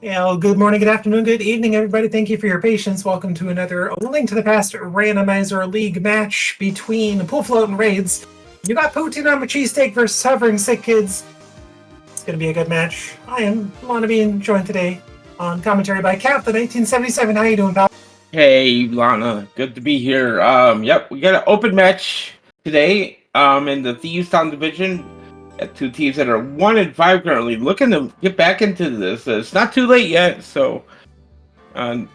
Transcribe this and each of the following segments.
Yeah, well, good morning, good afternoon, good evening, everybody. Thank you for your patience. Welcome to another Link to the Past Randomizer League match between Pool Float and Raids. You got Poutine on the Cheesesteak versus Hovering Sick Kids. It's going to be a good match. I am Lana being joined today on commentary by Captain 1977. How you doing, pal? Hey Lana, good to be here. Yep, we got an open match today. In the Thieves Town division, at two teams that are 1-5 currently, looking to get back into this. It's not too late yet, so one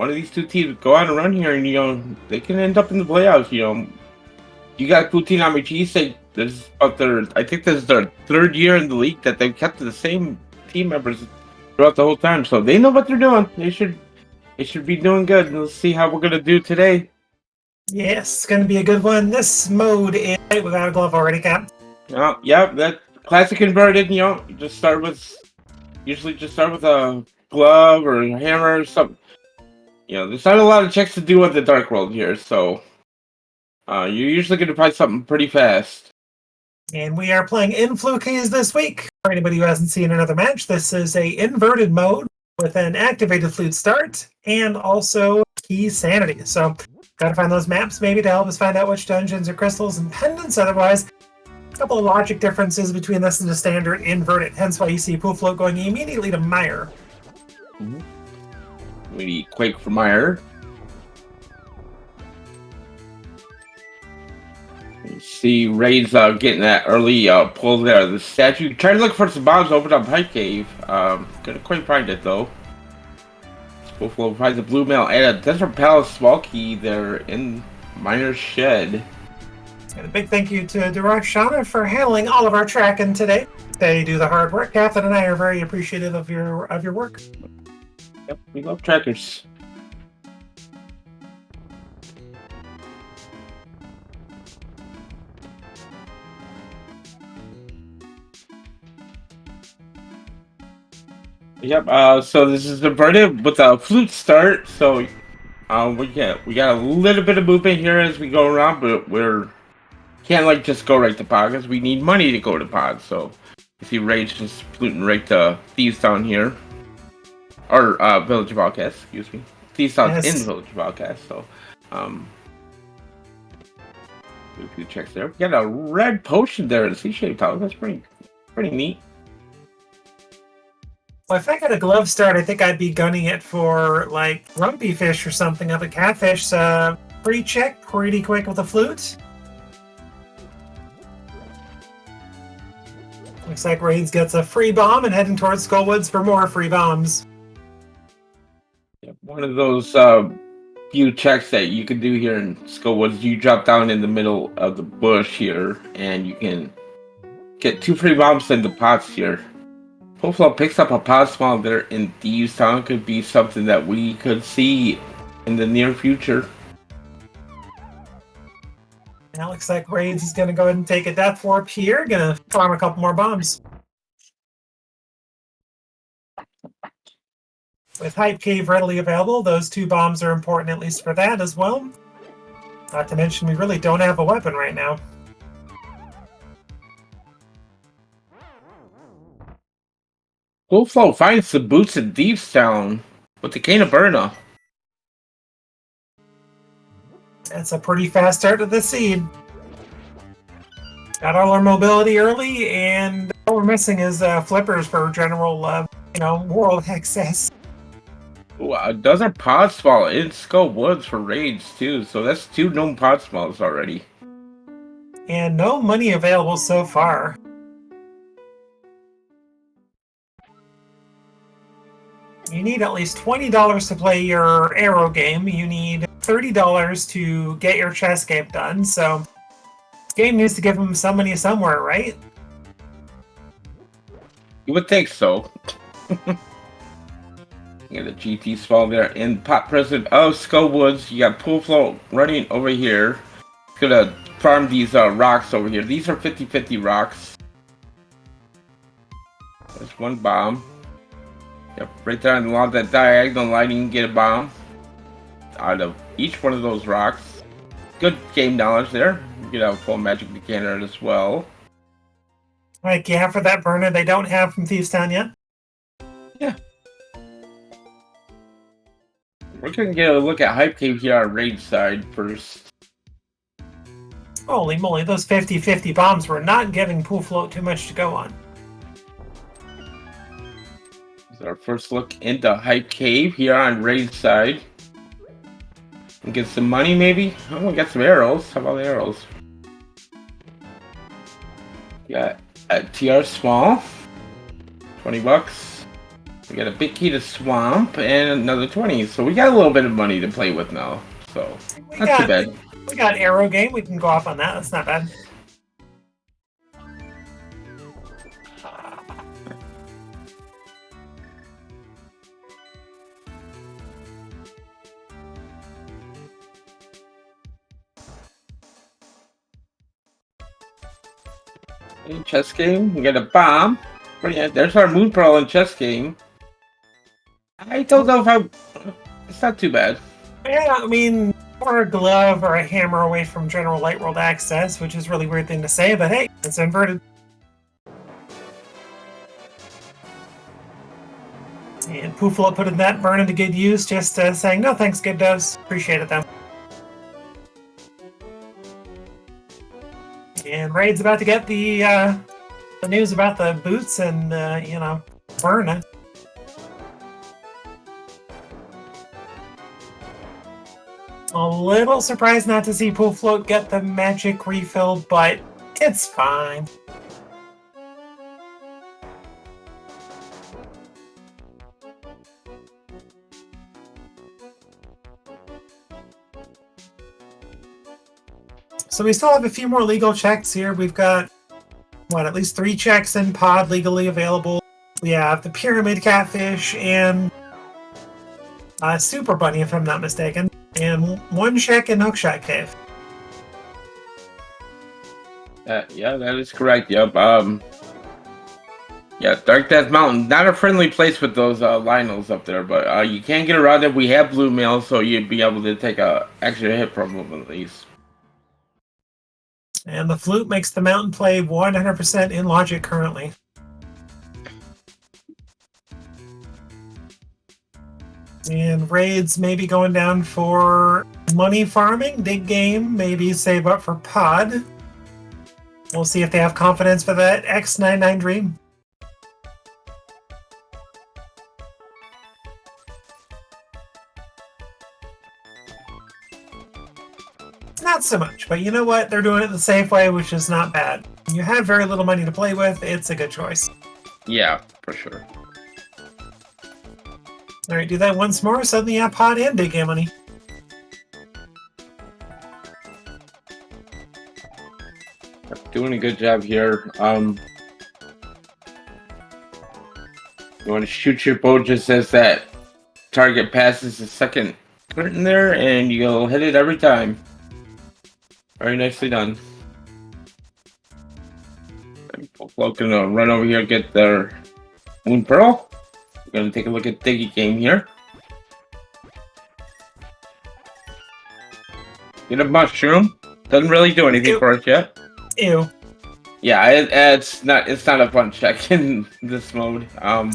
of these two teams go on a run here, and they can end up in the playoffs. You got Poutine on my cheese. I think this is their third year in the league that they've kept the same team members throughout the whole time, so they know what they're doing. It should be doing good. Let's see how we're gonna do today. Yes, it's going to be a good one. This mode is without a glove already, Cap. Yeah, that classic inverted. You just start with a glove or a hammer or something. There's not a lot of checks to do with the Dark World here, so you're usually gonna find something pretty fast. And we are playing Influkeys this week. For anybody who hasn't seen another match, this is a inverted mode with an activated flute start and also key sanity. So gotta find those maps maybe to help us find out which dungeons are crystals and pendants. Otherwise, a couple of logic differences between this and the standard inverted. Hence why you see Pool Float going immediately to Mire. We need Quake for Mire. You see Ray's getting that early pull there. The statue. Trying to look for some bombs over on Pipe Cave. Couldn't quite find it though. We'll find the blue mail and a Desert Palace small key there in Miner's Shed. And a big thank you to Darashana for handling all of our tracking today. They do the hard work. Catherine and I are very appreciative of your work. Yep, we love trackers. Yep. So this is inverted with a flute start. So we got a little bit of movement here as we go around, but can't just go right to pod because we need money to go to pod. So you see Rage just fluting right to Thieves Town here, or Village of Outcasts. Excuse me, Thieves Town's in Village of Outcasts. So do a few checks there. We got a red potion there in C-shaped tower. That's pretty neat. Well, if I got a glove start, I think I'd be gunning it for like Grumpy Fish or something of a catfish. Free check, pretty quick with a flute. Looks like Raids gets a free bomb and heading towards Skullwoods for more free bombs. Yeah, one of those few checks that you can do here in Skullwoods, you drop down in the middle of the bush here, and you can get 2 free bombs in the pots here. Hopefully picks up a pod spawn there in Thieves Town. Could be something that we could see in the near future. Now looks like Raids is going to go ahead and take a death warp here. Going to farm a couple more bombs. With Hype Cave readily available, those 2 bombs are important at least for that as well. Not to mention we really don't have a weapon right now. Bullflow finds the boots in Thieves Town with the Cane of Burna. That's a pretty fast start to the seed. Got all our mobility early, and all we're missing is flippers for general, world access. Wow, doesn't pod spawn in Skull Woods for raids too? So that's 2 known pod spawns already. And no money available so far. You need at least $20 to play your arrow game. You need $30 to get your chess game done. So, this game needs to give them some money somewhere, right? You would think so. You got a GT spawn there in pot president of Skull Woods. You got Pool Float running over here. Gonna farm these rocks over here. These are 50-50 rocks. There's 1 bomb. Yep, right there on along that diagonal line, you can get a bomb out of each one of those rocks. Good game knowledge there. You get a full magic decanter as well. Like, yeah, for that burner they don't have from Thieves Town yet? Yeah. We're gonna get a look at Hype Cave here on Raid side first. Holy moly, those 50-50 bombs were not giving Pool Float too much to go on. This is our first look into Hype Cave here on Raid side. And get some money maybe? Oh, we got some arrows. How about the arrows? Got a TR Small, 20 bucks. We got a big key to Swamp and another 20. So we got a little bit of money to play with now. So not too bad. We got Arrow Game. We can go off on that. That's not bad. In chess game, we got a bomb. Yeah, there's our Moon Pearl in chess game. I don't know if it's not too bad. Yeah, I mean, or a glove or a hammer away from general light world access, which is a really weird thing to say, but hey, it's inverted. And Pooflo put that burn into good use, just saying, no thanks, good devs. Appreciate it, though. And Raid's about to get the news about the boots and, you know, burn it. A little surprised not to see Pool Float get the magic refill, but it's fine. So we still have a few more legal checks here. We've got, what, at least 3 checks in pod legally available. We have the Pyramid Catfish and Super Bunny, if I'm not mistaken. And 1 check in Hookshot Cave. Yeah, that is correct. Yep. Yeah, Dark Death Mountain, not a friendly place with those Lionels up there, but you can get around it. We have blue mail, so you'd be able to take a extra hit from them at least. And the flute makes the mountain play 100% in logic currently. And Raids maybe going down for money farming, big game, maybe save up for pod. We'll see if they have confidence for that X99 Dream. Not so much, but you know what? They're doing it the safe way, which is not bad. When you have very little money to play with, it's a good choice. Yeah, for sure. Alright, do that once more, suddenly you have pod and big game money. Doing a good job here. You want to shoot your bow just as that target passes the second curtain there, and you'll hit it every time. Very nicely done. Folks gonna run over here and get their Moon Pearl. We're gonna take a look at Diggy Game here. Get a mushroom. Doesn't really do anything for us yet. Ew. Yeah, it's not a fun check in this mode.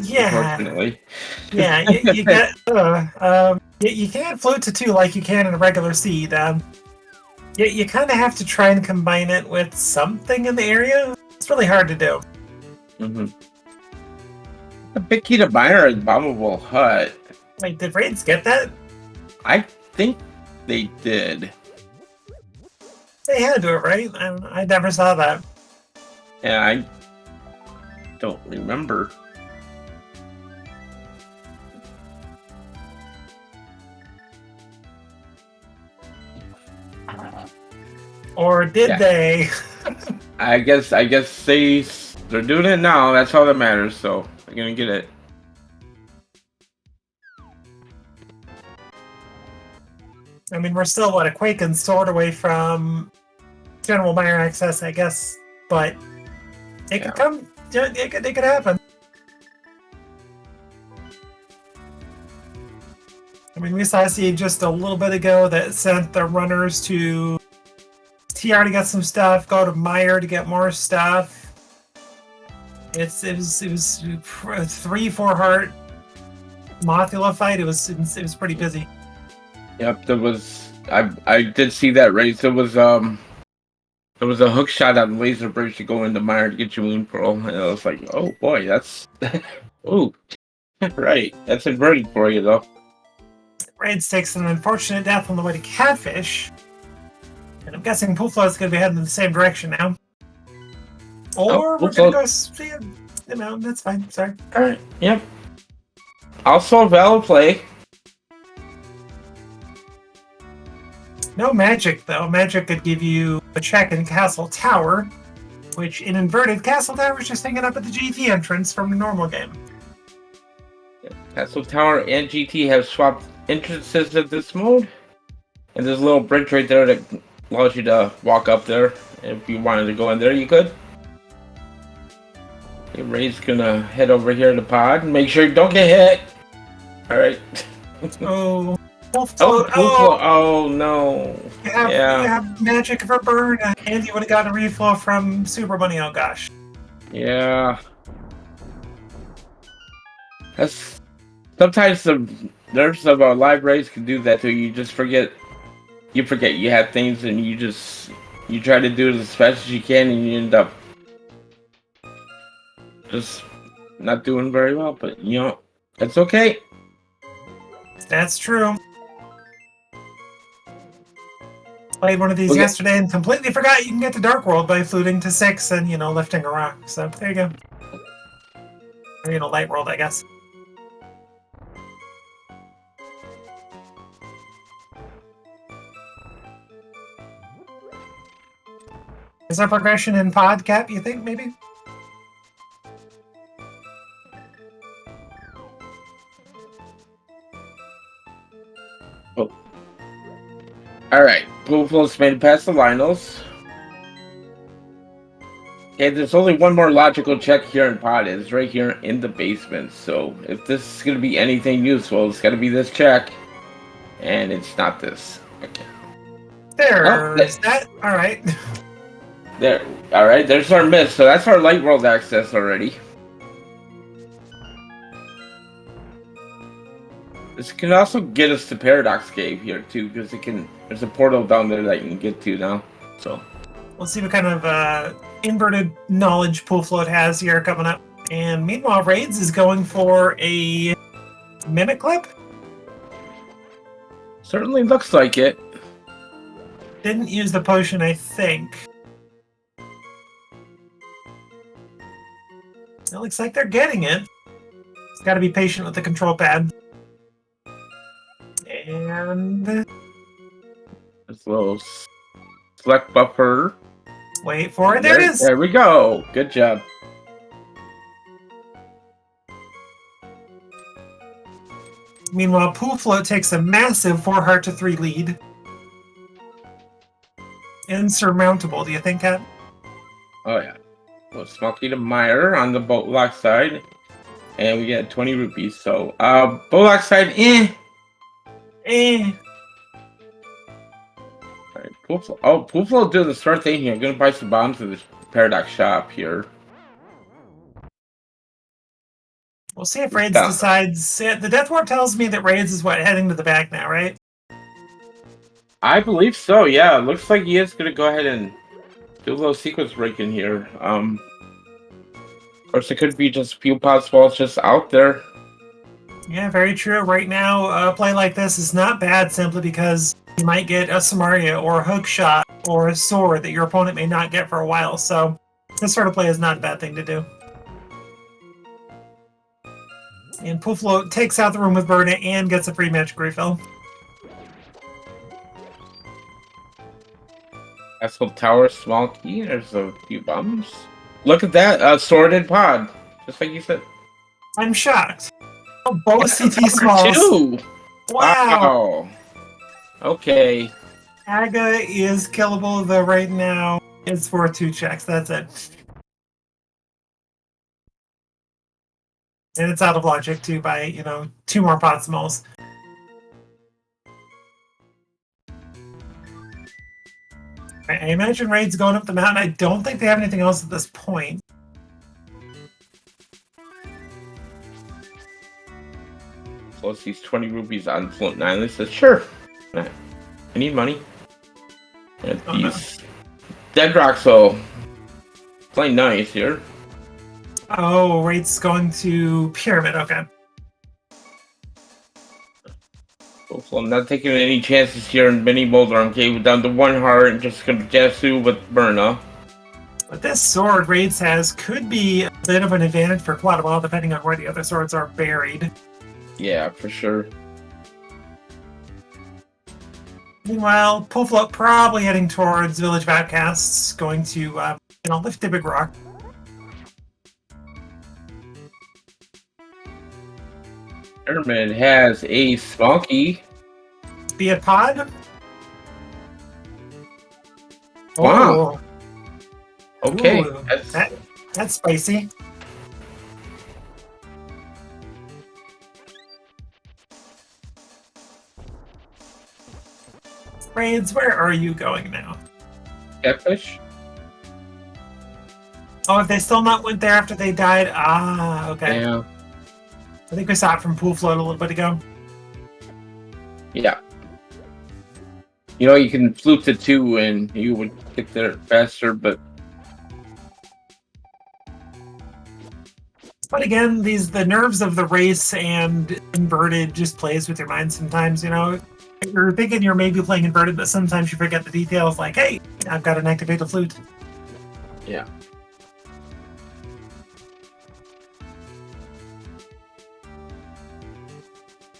Yeah. Unfortunately. Yeah, you get you can't float to 2 like you can in a regular seed. You kind of have to try and combine it with something in the area. It's really hard to do. Mm-hmm. A big key to miner is bombable hut. Wait, did Raids get that? I think they did. They had to do it, right? I never saw that. Yeah, I don't remember. Or did they? I guess they're doing it now. That's all that matters. So they're gonna get it. I mean, we're still what, a Quake and Sword away from general miner access, I guess. But it could come. It could happen. I mean, we saw just a little bit ago that sent the runners to TR to get some stuff, go to Meyer to get more stuff. It was 3-4 heart Mothula fight. It was pretty busy. Yep, there was. I did see that race. There was a hook shot on laser bridge to go into Mire to get you moon pearl, and I was like, oh boy, that's ooh, right. That's inverted for you though. Raids takes an unfortunate death on the way to Catfish. And I'm guessing Pooflo is going to be heading in the same direction now. Or we're going to go see the mountain. That's fine. Sorry. All right. Yep. Also, valid play. No magic, though. Magic could give you a check in Castle Tower, which in inverted, Castle Tower is just hanging up at the GT entrance from the normal game. Castle Tower and GT have swapped entrances to this mode. And there's a little bridge right there that allows you to walk up there. If you wanted to go in there, you could. Okay, Ray's gonna head over here to pod and make sure you don't get hit. Alright. Oh. Oh no. You have magic for burn, and you would have gotten a reflow from Super Bunny. Oh gosh. Yeah. That's sometimes the nerves of our live race can do that to you. You just forget. You forget you have things, and you try to do it as fast as you can, and you end up just not doing very well. But you know, it's okay. That's true. Played one of these yesterday and completely forgot you can get to Dark World by fluting to 6 and, lifting a rock. So there you go. Or, Light World, I guess. Is there progression in pod cap, you think, maybe? Oh. Alright, Pooflo's made it past the Lionels. Okay, there's only one more logical check here in pod. It's right here in the basement. So if this is going to be anything useful, it's got to be this check. And it's not this. Okay. There's that. Alright. There. Alright, there's our miss. So that's our Light World access already. This can also get us to Paradox Cave here too, because there's a portal down there that you can get to now. So we'll see what kind of inverted knowledge Pooflo has here coming up. And meanwhile, Raids is going for a Mimic Clip. Certainly looks like it. Didn't use the potion, I think. It looks like they're getting it. It's got to be patient with the control pad. And this little select buffer. Wait for it. There it is. There we go. Good job. Meanwhile, Pooflo takes a massive 4 heart to 3 lead. Insurmountable, do you think, Kat? Oh yeah. Well, Smoky to Meyer on the boat lock side, and we get 20 rupees. So, boat lock side, Alright, Pooflo. Oh, Pooflo doing the smart thing here. I'm gonna buy some bombs at this Paradox shop here. We'll see if Raids decides. The Death Warp tells me that Raids is heading to the back now, right? I believe so, yeah. It looks like he is gonna go ahead and do a little sequence break in here. Of course, it could be just a few pods balls just out there. Yeah, very true. Right now, a play like this is not bad simply because you might get a Samaria or a hook shot or a sword that your opponent may not get for a while. So this sort of play is not a bad thing to do. And Pooflo takes out the room with Berna and gets a free magic refill. Castle Tower, small key. There's a few bombs. Look at that, sworded pod. Just like you said. I'm shocked. Oh, both CT smalls. Two. Wow. Okay. Aga is killable, though right now it's worth 2 checks. That's it. And it's out of logic to buy, 2 more pot smalls. I imagine Raid's going up the mountain. I don't think they have anything else at this point. Plus these 20 rupees on float 9. They said, sure. I need money. And Oh, no. these dead rocks, so playing nice here. Oh, Raid's going to Pyramid. Okay. So I'm not taking any chances here in Mini Boulder. I'm okay, down to 1 heart and just gonna Jasu with Myrna. But this sword Raids has could be a bit of an advantage for quite a while, depending on where the other swords are buried. Yeah, for sure. Meanwhile, Poolfloat probably heading towards Village of Outcasts, going to lift the big rock. Pyramid has a Spunky. Be it pod. Wow. Oh. Okay. Ooh, that's spicy. Raids, where are you going now? Catfish. Oh, if they still not went there after they died? Ah, okay. Yeah. I think we saw it from Poolfloat a little bit ago. Yeah. You know, you can flute the 2 and you would get there faster, but again, the nerves of the race and inverted just plays with your mind sometimes, you know. You're thinking you're maybe playing inverted, but sometimes you forget the details like, hey, I've got an activated flute. yeah.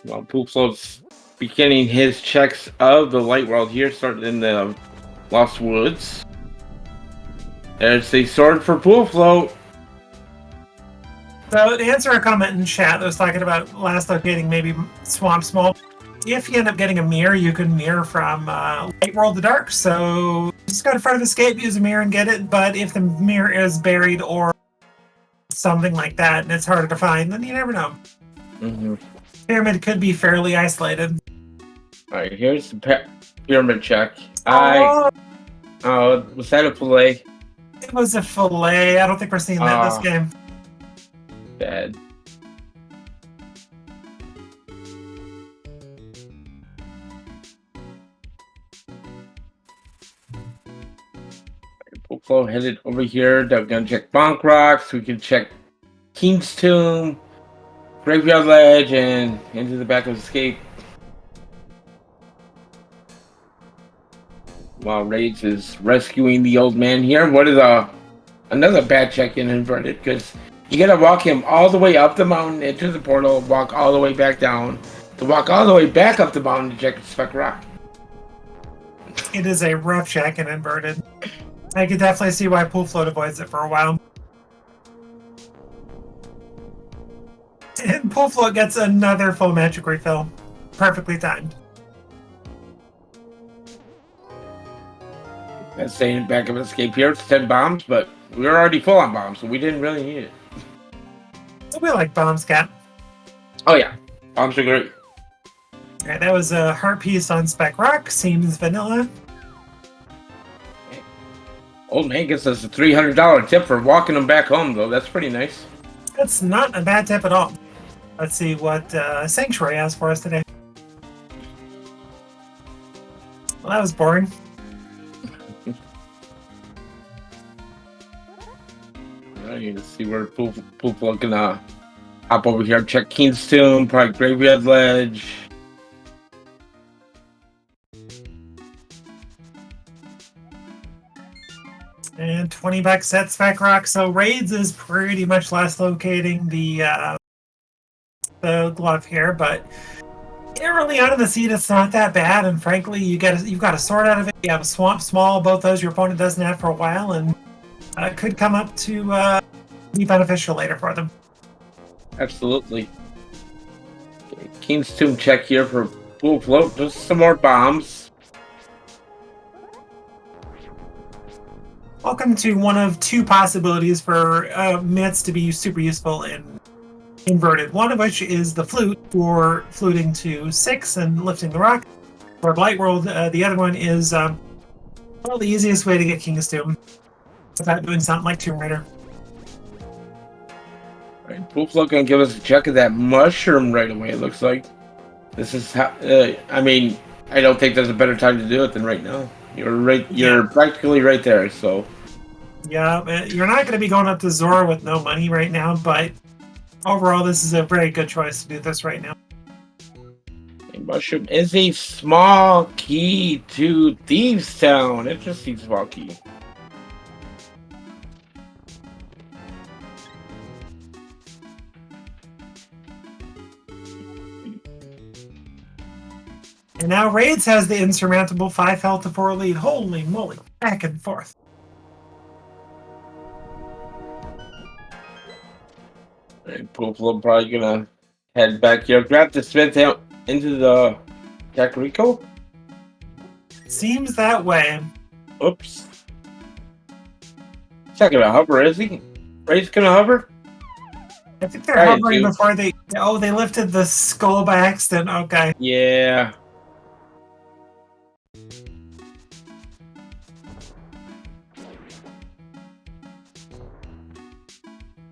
Well, Poolfloat's beginning his checks of the light world here, starting in the Lost Woods. There's the sword for Poolfloat. So to answer a comment in chat that was talking about last locating maybe Swamp Small, if you end up getting a mirror, you can mirror from light world to dark. So you just got a front of escape, use a mirror and get it. But if the mirror is buried or something like that and it's harder to find, then you never know. Mm-hmm. Pyramid could be fairly isolated. Alright, here's the pyramid check. Oh, Was that a fillet? it was a fillet. I don't think we're seeing that in this game. Bad. Poolfloat headed over here. They're gonna check Bonk Rocks. We can check King's Tomb, Graveyard Ledge, and into the back of Escape. While Rage is rescuing the old man here. What is another bad check-in inverted? Because you gotta walk him all the way up the mountain into the portal, walk all the way back down, to walk all the way back up the mountain to check the Spec Rock. It is a rough check and inverted. I could definitely see why Poolfloat avoids it for a while. And Poolfloat gets another full magic refill. Perfectly timed. That's staying back of Escape here. It's 10 bombs, but we were already full on bombs, so we didn't really need it. We like bombs, Cap. Oh yeah, bombs are great. Alright, that was a heart piece on Spec Rock. Seems vanilla. Old man gets us a $300 tip for walking him back home, though. That's pretty nice. That's not a bad tip at all. Let's see what Sanctuary has for us today. Well, that was boring. You can see where Poolfloat can hop over here, check King's Tomb, probably Graveyard Ledge. And 20 bucks set Spec Rock. So Raids is pretty much last locating the glove here, but early on in the seed, it's not that bad. And frankly, you've got a sword out of it. You have a Swamp Small, both those your opponent doesn't have for a while, and could come up to be beneficial later for them. Absolutely. Okay, King's Tomb check here for Poolfloat. Just some more bombs. Welcome to one of 2 possibilities for mitts to be super useful in inverted. One of which is the flute for fluting to 6 and lifting the rock. For Blight World, the other one is the easiest way to get King's Tomb without doing something like Tomb Raider. Right, Poolfloat gonna give us a check of that mushroom right away. It looks like this is how. I mean, I don't think there's a better time to do it than right now. You're right. You're Yeah. practically right there. So Yeah, you're not going to be going up to Zora with no money right now, but overall, this is a very good choice to do this right now. a mushroom is a small key to Thieves Town. Interesting small key. And now Raids has the insurmountable 5 health to 4 lead. Holy moly, back and forth. And Pooplo probably gonna head back here. Grab the Smith out into the Kakariko. Seems that way. Oops. He's not gonna hover, is he? Ray's gonna hover? I think they're Try it, hovering dude. before they... Oh, they lifted the skull by accident. Okay. Yeah.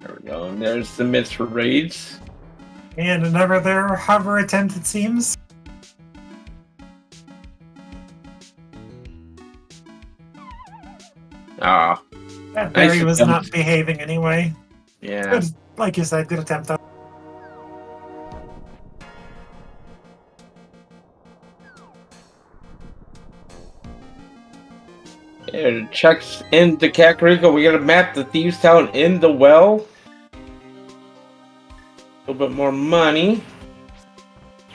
There we go. And there's the miss for Raids. And another hover attempt, it seems. Ah. That Nice Barry was attempt. not behaving anyway. Yeah. Good, like you said, good attempt. Though. It checks into Kakariko. We gotta map the Thieves Town in the well. A little bit more money.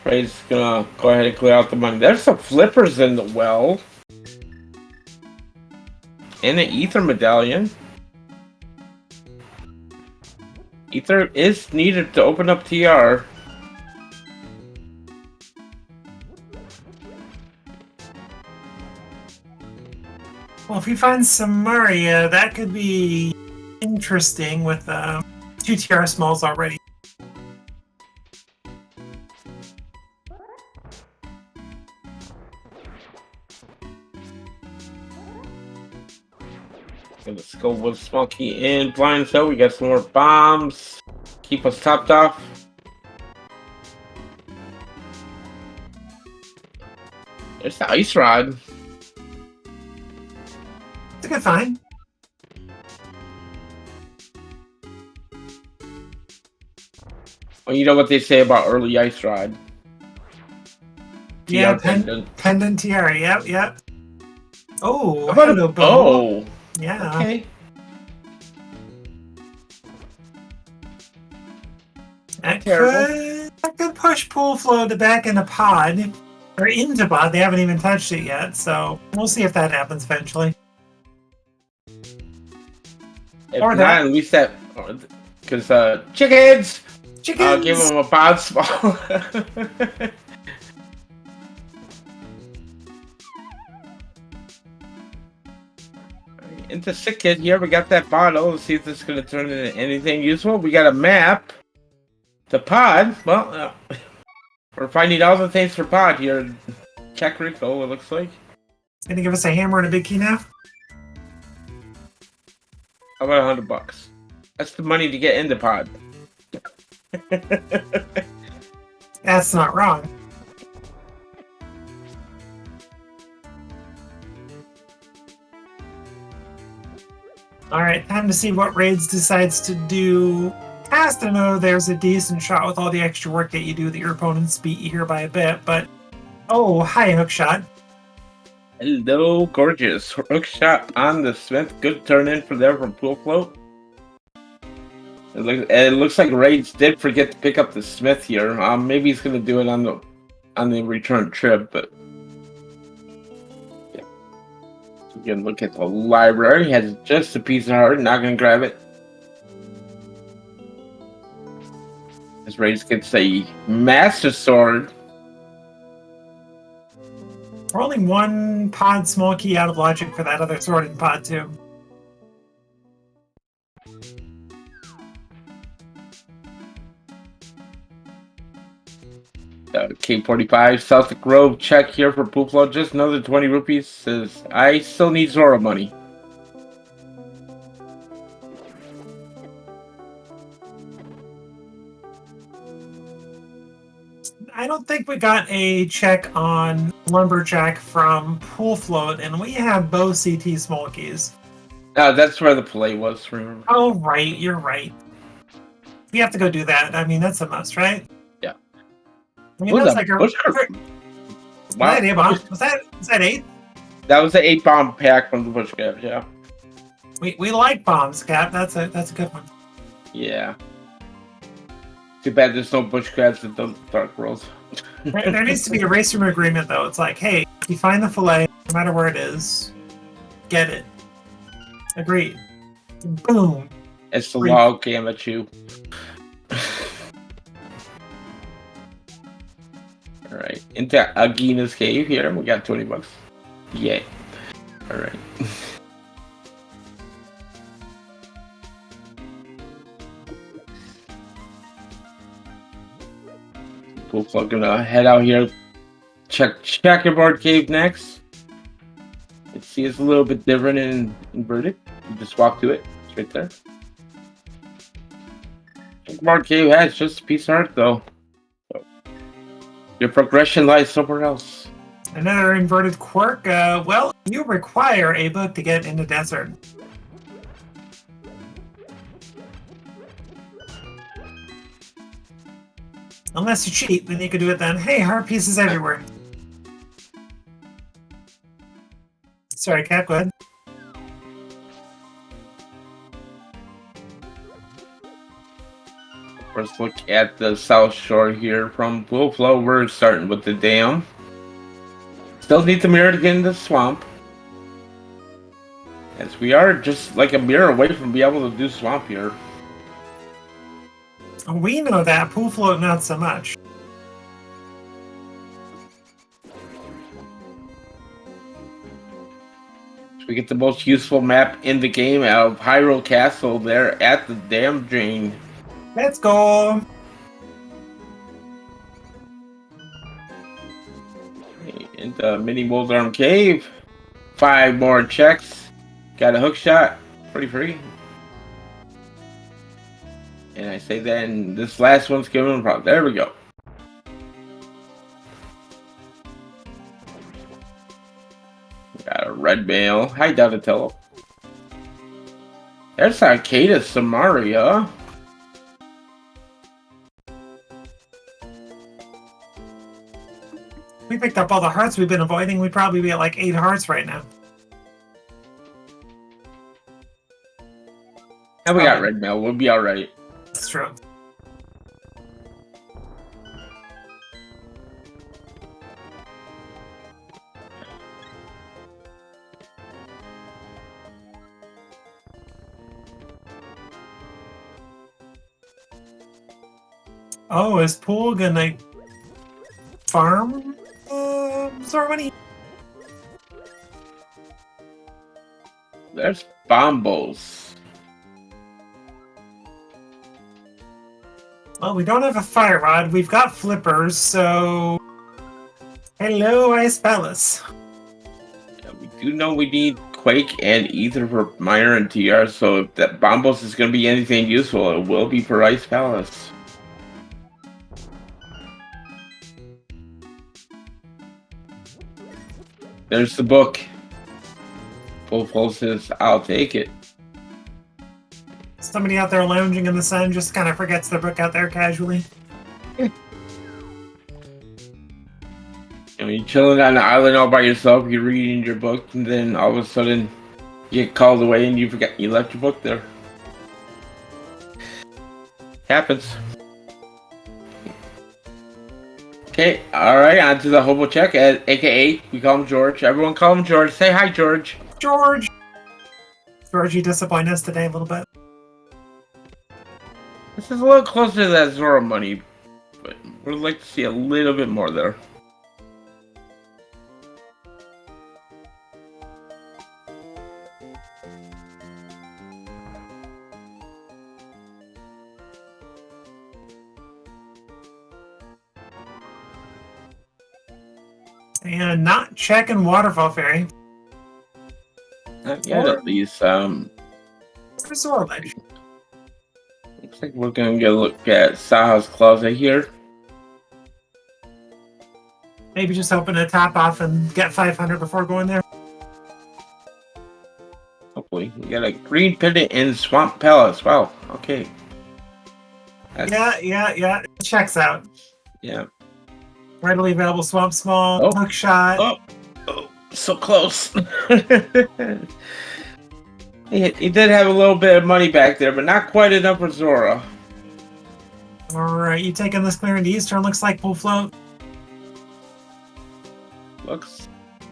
Trey's gonna go ahead and clear out the money. There's some flippers in the well. And an ether medallion. Ether is needed to open up TR. Well, if we find some Maria, that could be interesting with 2 TR smalls already. Let's go with small key in blind cell. We got some more bombs. Keep us topped off. There's the ice rod. It's a good find. Well, you know what they say about early ice rod. Yeah, TR pendant. pendant tiara. Yep, yep. Oh, How about hello, a... Bo. Oh. Yeah. Okay. That Terrible. could push pool flow to back into pod. Or into pod. They haven't even touched it yet, so we'll see if that happens eventually. If Or not, that. at least that... Because, chickens! Chickens! I'll give them a bod small. Into sick kid here, we got that bottle. Let's see if this is going to turn into anything useful. We got a map. The pod. Well, we're finding all the things for pod here in Kakariko, it looks like. It's gonna give us a hammer and a big key now. How about $100? That's the money to get into pod. That's not wrong. Alright, time to see what Raids decides to do. Has to know there's a decent shot with all the extra work that you do that your opponents beat you here by a bit, but... Oh, hi, hook shot. Hello, gorgeous. Hook shot on the Smith. Good turn in for there from Pool Float. It looks like Raids did forget to pick up the Smith here. Maybe he's going to do it on the return trip, but... Yeah. You can look at the library. He has just a piece of heart. Not going to grab it. As Raids gets a Master Sword. We're only one pod small key out of logic for that other sword in pod 2. K45 Celtic Grove check here for Pooplo. Just another 20 rupees. Says I still need Zora money. I don't think we got a check on Lumberjack from Pool Float, and we have both CT Smolkies. That's where the play was, remember? Oh, right, you're right. We have to go do that. I mean, that's a must, right? Yeah. I mean, that was like a... Wow. Was that 8? That was the 8-bomb pack from the Bush Cap, yeah. We like bombs, Cap. That's a good one. Yeah. Too bad there's no bush crabs in the Dark World. There needs to be a race room agreement, though. It's like, hey, if you find the fillet, no matter where it is, get it. Agreed. Boom. It's the law. Okay, I'm at you. All right, into Agina's cave here. We got $20. Yay! All right. Cool. So gonna head out here. Check Checkerboard Cave next. Let's see, it's a little bit different and inverted. You just walk to it. It's right there. Checkerboard Cave has just a piece of art, though. So, your progression lies somewhere else. Another inverted quirk. Well, you require a book to get in the desert. Unless you cheat, then you could do it then. Hey, heart pieces everywhere. Sorry, Cap, go ahead. First look at the south shore here from Pool Flow. We're starting with the dam. Still need the mirror to get into the swamp. As we are just like a mirror away from being able to do swamp here. We know that. Pool Float, not so much. We get the most useful map in the game of Hyrule Castle there at the dam drain. Let's go. Into Mini Moldarm Cave. 5 more checks. Got a hook shot. Pretty free. And I say then this last one's giving a problem. There we go. Got a red mail. Hi, Donatello. There's Arcada Samaria. We picked up all the hearts we've been avoiding. We'd probably be at like 8 hearts right now. And we got red mail. We'll be alright. That's true. Oh, is Pool gonna farm Zormani? There's bombos. Well, we don't have a fire rod. We've got flippers, so... Hello, Ice Palace. Yeah, we do know we need Quake and Ether for Minor and TR, so if that bombos is going to be anything useful, it will be for Ice Palace. There's the book. Full Pulse says, I'll take it. Somebody out there lounging in the sun just kind of forgets their book out there casually. I mean, you're chilling on the island all by yourself, you're reading your book, and then all of a sudden you get called away and you forget you left your book there. Happens. Okay, alright, on to the hobo check, aka we call him George. Everyone call him George. Say hi, George. George! George, you disappoint us today a little bit. This is a little closer to that Zora money, but we'd like to see a little bit more there. And not checking Waterfall Fairy. Not yet, at least. Where's Zorledge? Looks like we're gonna get a look at Saha's Closet here. Maybe just hoping to top off and get 500 before going there. Hopefully. We got a green pendant in Swamp Palace. Wow. Okay. Yeah. It checks out. Yeah. Readily available Swamp Small, Hook Shot. Oh, so close. He did have a little bit of money back there, but not quite enough for Zora. Alright, you taking this clearing the Eastern, looks like Pool Float. Looks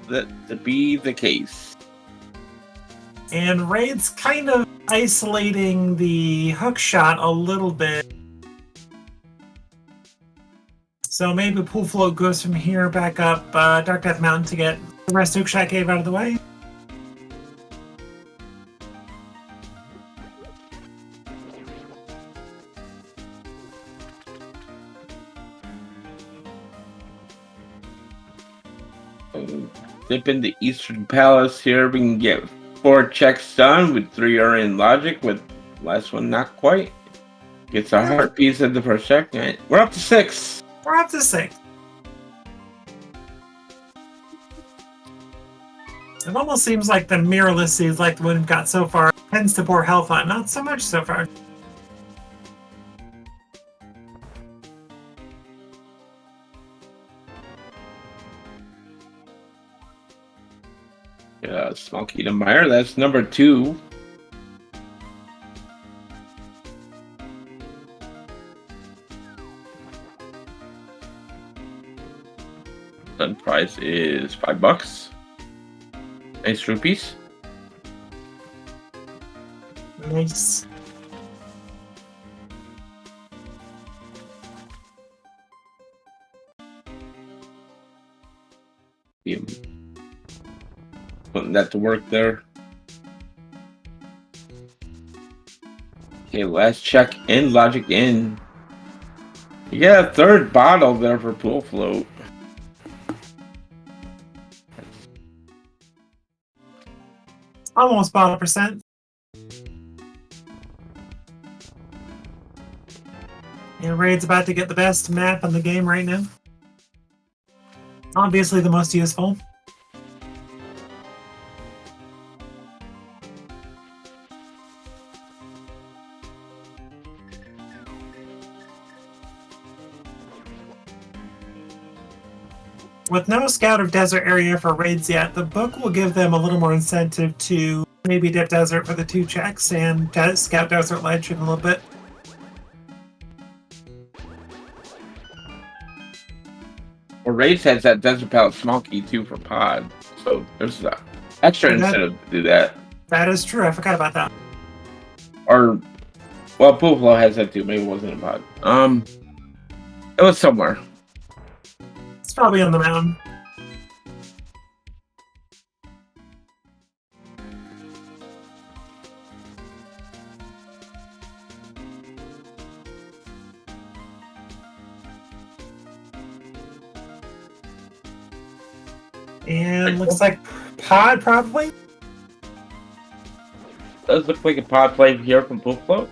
that to be the case. And Raid's kind of isolating the Hook Shot a little bit. So maybe Pool Float goes from here back up Dark Death Mountain to get the rest of Hook Shot Cave out of the way. Dip into Eastern Palace here. We can get 4 checks done with 3 are in logic, with last one not quite. Gets a heart piece at the first check. Right. We're up to 6. We're up to 6. It almost seems like the mirrorless is like the one we've got so far tends to pour health on. Not so much so far. Yeah, Small Key to Meyer. That's number 2. Done price is $5. Nice rupees. Nice. Putting that to work there. Okay, last check in, logic in. You get a 3rd bottle there for Pool Float. Almost bottle percent. And Raid's about to get the best map in the game right now. Obviously the most useful. With no Scout of Desert area for raids yet, the book will give them a little more incentive to maybe dip Desert for the 2 checks and Scout Desert Ledge in a little bit. Well, Raids has that Desert Palace Small Key too for Pod, so there's an extra incentive to do that. That is true, I forgot about that. Or, well, Pool Float has that too, maybe it wasn't in Pod. It was somewhere. It's probably on the mountain. And looks like Pod, probably? Does look like a Pod play here from Pool Float.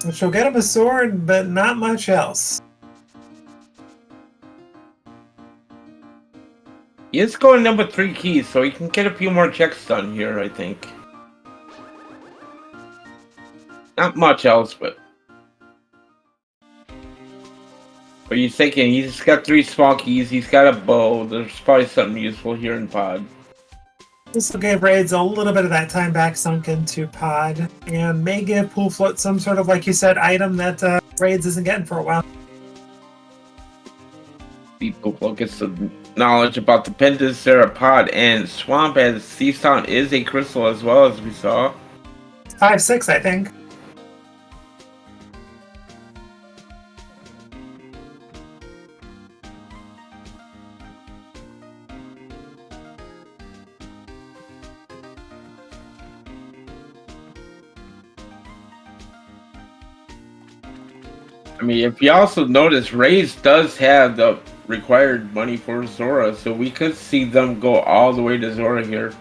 Which will get him a sword, but not much else. He is going number 3 keys, so he can get a few more checks done here, I think. Not much else, but he's thinking he's got 3 small keys, he's got a bow, there's probably something useful here in Pod. This will give Raids a little bit of that time back sunk into Pod, and may give Pool Float some sort of, like you said, item that Raids isn't getting for a while. Pool Float gets some knowledge about the pendants there at Pod and Swamp, as Sea Sound is a crystal as well, as we saw. 5-6, I think. I mean, if you also notice, Rays does have the required money for Zora, so we could see them go all the way to Zora here.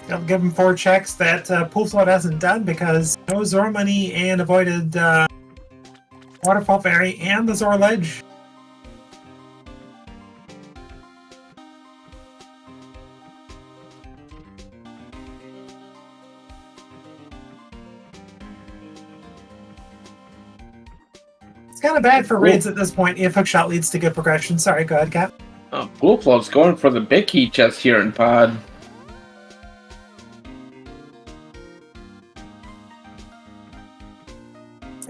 I'll give him 4 checks that Pool Float hasn't done because no Zora money and avoided Waterfall Fairy and the Zor Ledge. It's kind of bad for raids at this point if hookshot leads to good progression. Sorry, go ahead, Cap. Oh, Poolflow's going for the big key chest here in Pod.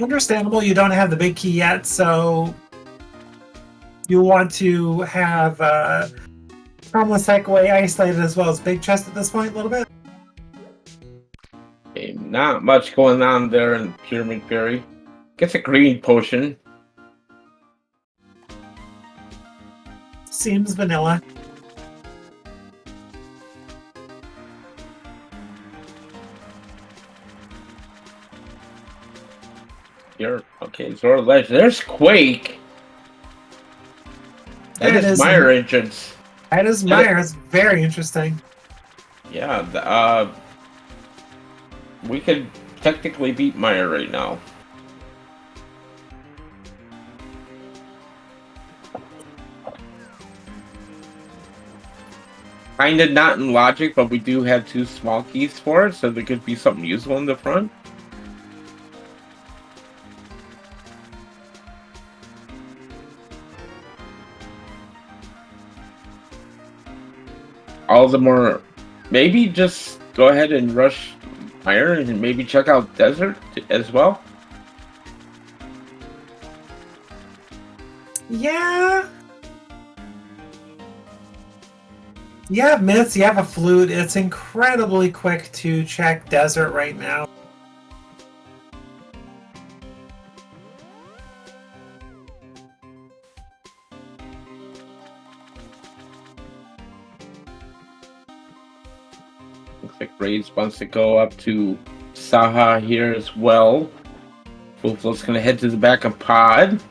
Understandable, you don't have the big key yet, so you want to have Harmless Takeaway isolated as well as big chest at this point a little bit. Okay, not much going on there in Pyramid Fairy. Gets a green potion. Seems vanilla. Here, okay, Zora Ledge. There's Quake. That is Mire entrance. That is Mire. It's very interesting. Yeah, we could technically beat Mire right now. Kind of not in logic, but we do have 2 small keys for it, so there could be something useful in the front. All the more, maybe just go ahead and rush Mire and maybe check out Desert as well. Yeah. You have Myths, you have a Flute. It's incredibly quick to check Desert right now. Looks like Raids wants to go up to Saha here as well. Poolflow's going to head to the back of Pod.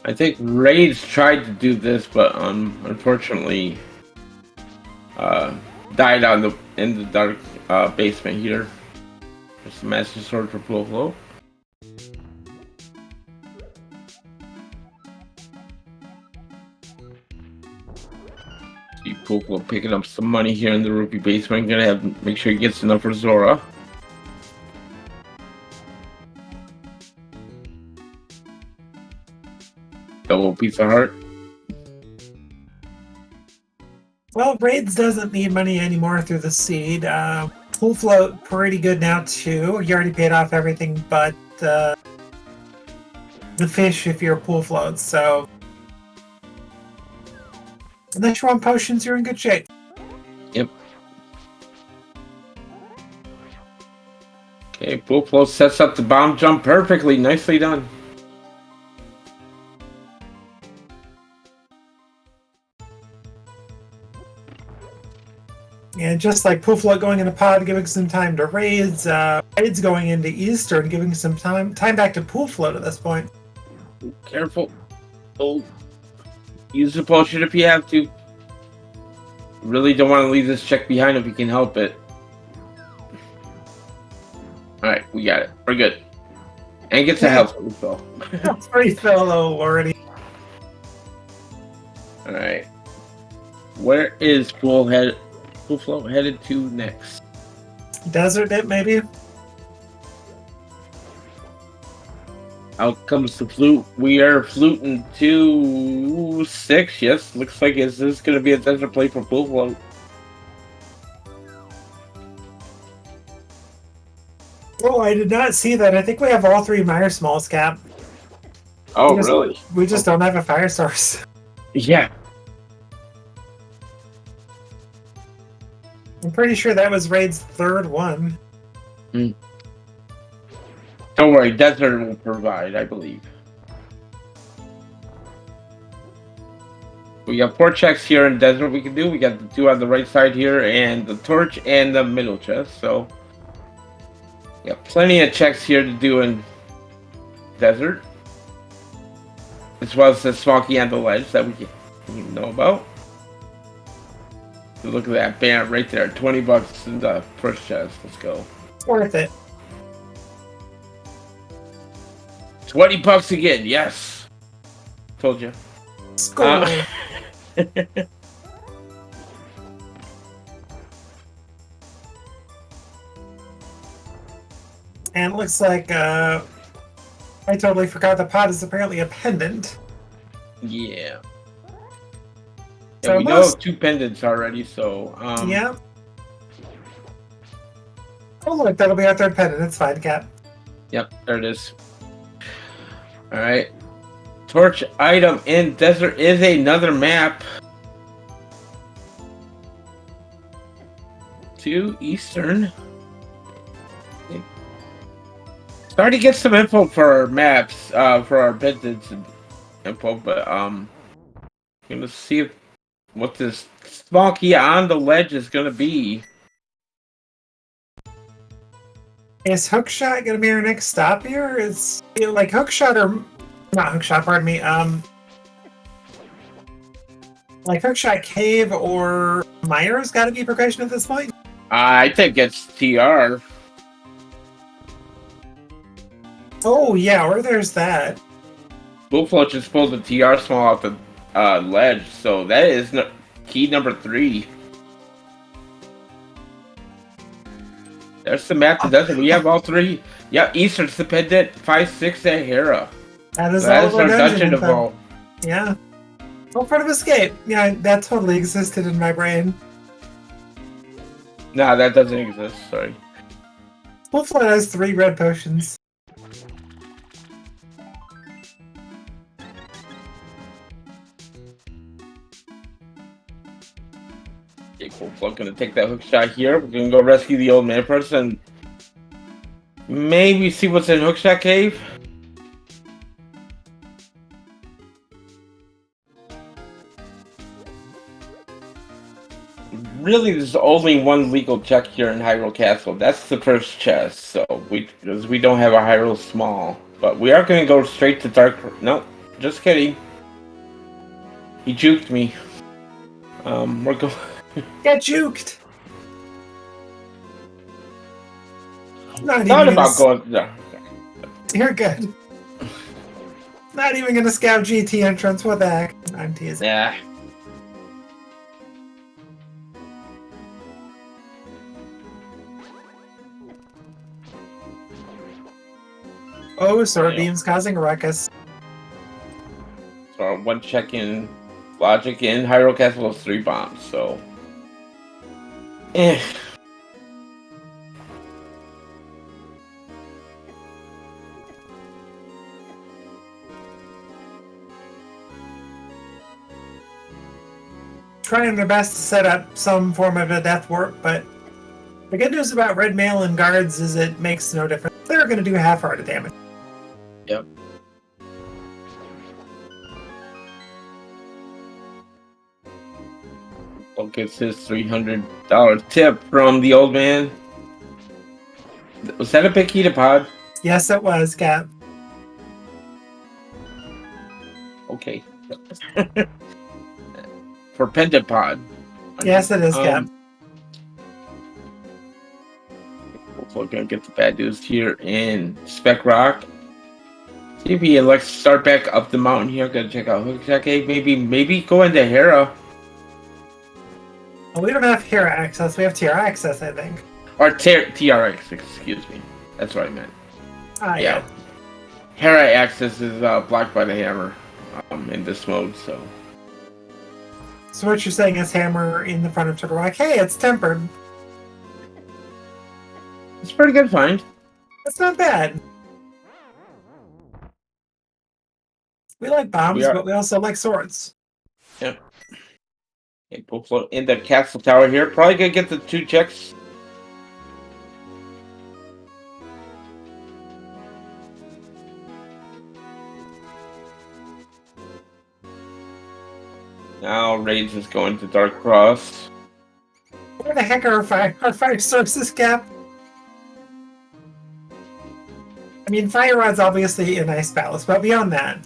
I think Raids tried to do this, but unfortunately died in the dark basement here. There's the Master Sword for Poolflow. See Poolflow picking up some money here in the Rupee basement. Gonna have to make sure he gets enough for Zora. Double piece of heart. Well, Raids doesn't need money anymore through the seed. Pool float pretty good now too. You already paid off everything but the fish if you're a pool float. So unless you want potions, you're in good shape. Yep. Okay, Poolflow sets up the bomb jump perfectly. Nicely done. And just like Pool float going into Pod, giving some time to Raids, Raids going into Eastern, giving some time back to Pool float at this point. Careful. Oh. Use the potion if you have to. Really don't want to leave this check behind if you can help it. Alright, we got it. We're good. And gets a health refill. That's pretty fill already. Alright. Where is Poolflow headed to next? Desert Dip, maybe? Out comes the flute. We are fluting to 6. Yes, looks like this is going to be a desert play for Poolflow. Oh, I did not see that. I think we have all 3 Mire Smalls, Cap. Oh, really? We just don't have a fire source. Yeah. I'm pretty sure that was Raid's 3rd one. Mm. Don't worry, Desert will provide, I believe. We got 4 checks here in Desert we can do. We got the 2 on the right side here, and the torch and the middle chest. So, we got plenty of checks here to do in Desert. As well as the small key on the ledge that we know about. Look at that, bam, right there. 20 bucks in the first chest. Let's go. It's worth it. 20 bucks again, yes. Told you. Score. And it looks like I totally forgot the pot is apparently a pendant. Yeah. So Yeah, we know of 2 pendants already, so yeah. Oh look, that'll be our 3rd pendant. It's fine, Cap. Yep, there it is. Alright. Torch item in desert is another map. 2 Eastern. Starting to get some info for our maps, for our pendants and info, but gonna see what this small key on the ledge is gonna be. Is hookshot gonna be our next stop here? Is it like hookshot or not hookshot? Pardon me. Like hookshot cave or Myers got to be progression at this point. I think it's TR. Oh yeah, or there's that. Bullflo just pulled the TR small off the ledge, so that is key number 3. There's the map to desert. We have all 3. Yeah, Eastern's the pendant, 5-6 at Hera. That is so all that is our dungeon evolve. Yeah. Oh, part of escape. Yeah, that totally existed in my brain. Nah, that doesn't exist. Sorry. Bullflo has 3 red potions. Okay, cool. So I'm gonna take that hook shot here. We're gonna go rescue the old man first and maybe see what's in Hookshot Cave. Really, there's only one legal check here in Hyrule Castle. That's the first chest. So because we don't have a Hyrule Small, but we are gonna go straight to Dark. No, just kidding. He juked me. We're going. Get juked. Not about going. No. You're good. Not even gonna scout GT entrance. What the heck? I'm teasing. Yeah. Oh, sword beams causing a ruckus. So our one check in logic in Hyrule Castle is 3 bombs. So. Eh. Trying their best to set up some form of a death warp, but the good news about red mail and guards is it makes no difference. They're going to do half-hearted damage. Yep. Well, gets his $300 tip from the old man. Was that a big key to pod? Yes, it was, Cap. Okay. For pendant pod. Yes, it is, Cap. We're gonna get the bad news here in Spec Rock. See if he elects to start back up the mountain here. Gonna check out Hookshot Cave. Maybe go into Hera. Well, we don't have Hera access. We have TR access, I think. Or TRX, excuse me. That's what I meant. Yeah. Hera access is blocked by the hammer in this mode, so. So what you're saying is hammer in the front of Turtle Rock. Hey, it's tempered. It's a pretty good find. That's not bad. We like bombs, but we also like swords. Yep. Okay, Poutine in the castle tower here. Probably gonna get the 2 checks. Now Rage is going to Dark Cross. Where the heck are our fire sources, Cap? I mean, Fire Rod's obviously a nice balance, but beyond that.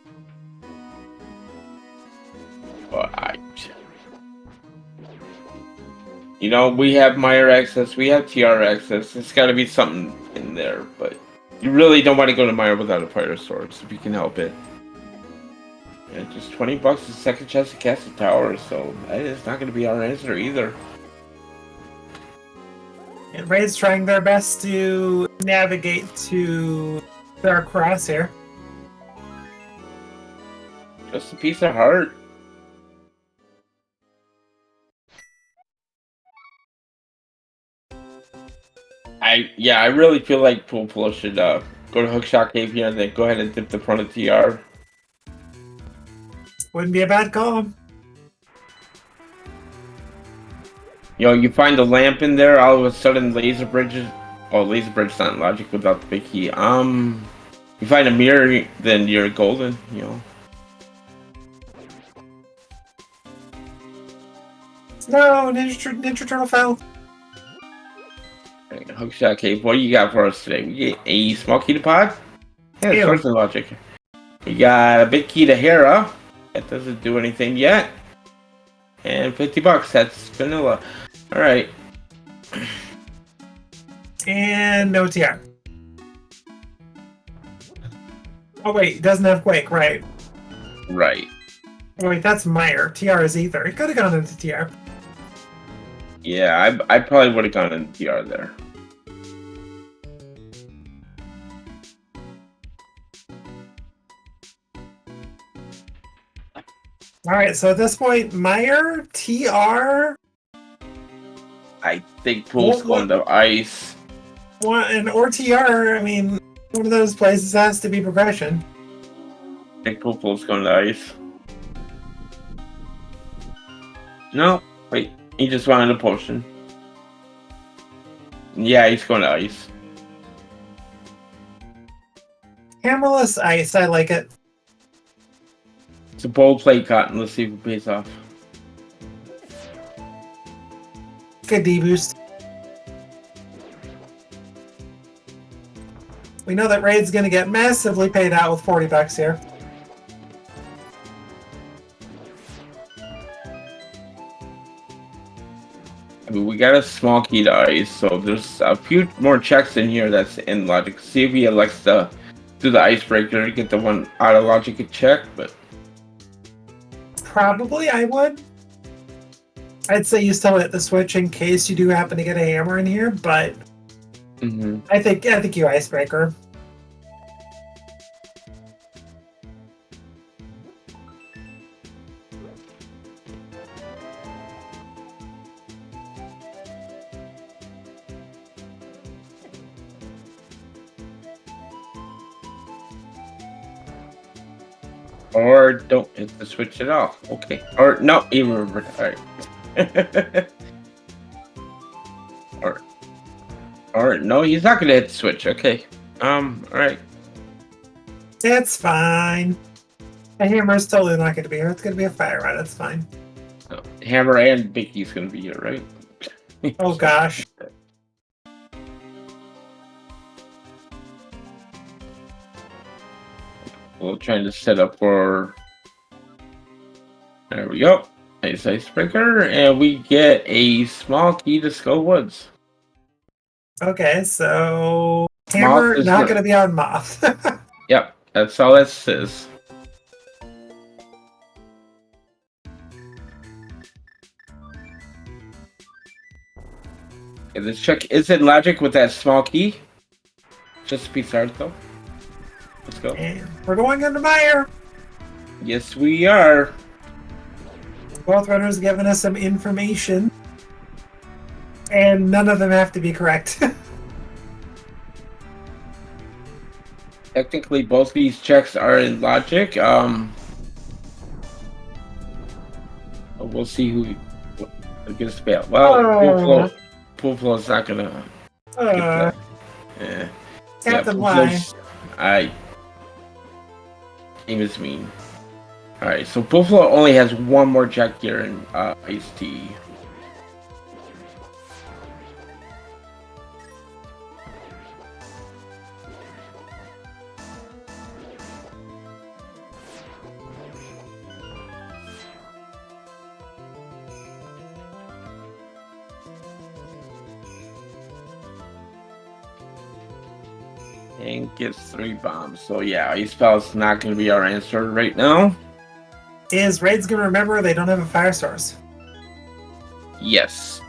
You know, we have Meyer access, we have TR access. There's got to be something in there, but you really don't want to go to Meyer without a fire source if you can help it. Yeah, just $20 a second chance to cast a tower, so that is not going to be our answer either. And Raid's trying their best to navigate to their crosshair. Just a piece of heart. I really feel like Pool Flow should go to Hookshot Cave here and then go ahead and dip the front of TR. Wouldn't be a bad call. You know, you find a lamp in there, all of a sudden laser bridges. Oh, laser bridge's not logic without the big key. You find a mirror, then you're golden. You know. No, Ninja Turtle fell. Hookshot Cave. What do you got for us today? We get a small key to Pod. Yeah, Ew. source of logic. We got a big key to Hera. That doesn't do anything yet. And $50. That's vanilla. All right. And no TR. Oh wait, it doesn't have Quake, right? Right. Oh, wait, that's Meyer. TR is Ether. It could have gone into TR. Yeah, I probably would have gone in TR there. Alright, so at this point, Meyer, TR, I think Pool's going to ice. or TR, I mean, one of those places has to be progression. I think Pool's going to ice. No, wait. He just wanted a potion. Yeah, he's going to ice. Hammerless ice, I like it. It's a bold plate cotton. Let's see if it pays off. Good D-boost. We know that Raid's going to get massively paid out with $40 here. I mean, we got a small key to ice, so there's a few more checks in here that's in logic. See if he elects to do the icebreaker to get the one out of logic check, but Probably, I would. I'd say you still hit the switch in case you do happen to get a hammer in here, but I think you icebreaker. Or don't hit the switch at all. Okay. Or no, even remember. Alright. or no, he's not gonna hit the switch. Okay. Alright. It's fine. A hammer is totally not going to be here. It's going to be a fire rod. It's fine. So, Hammer and Biggie's gonna be here, right? Oh gosh. We're trying to set up for. There we go. Nice icebreaker, and we get a small key to Skull Woods. Okay, so hammer Moth not going to be on Moth. Yep, that's all that says. Okay, this check is in logic with that small key. Just a piece of art, though. Let's go. And we're going into Meyer. Yes, we are. Both runners giving us some information, and none of them have to be correct. Technically, both these checks are in logic. We'll see who gets failed. Well, Pool Flow is not gonna. Get that. Yeah. Captain Pool Y. Flow's- Game is mean. Alright, so Pool Flow only has one more check here in Ice Tea. And gets 3 bombs. So yeah, Ice Palace not going to be our answer right now. Is Raid's going to remember they don't have a fire source? Yes.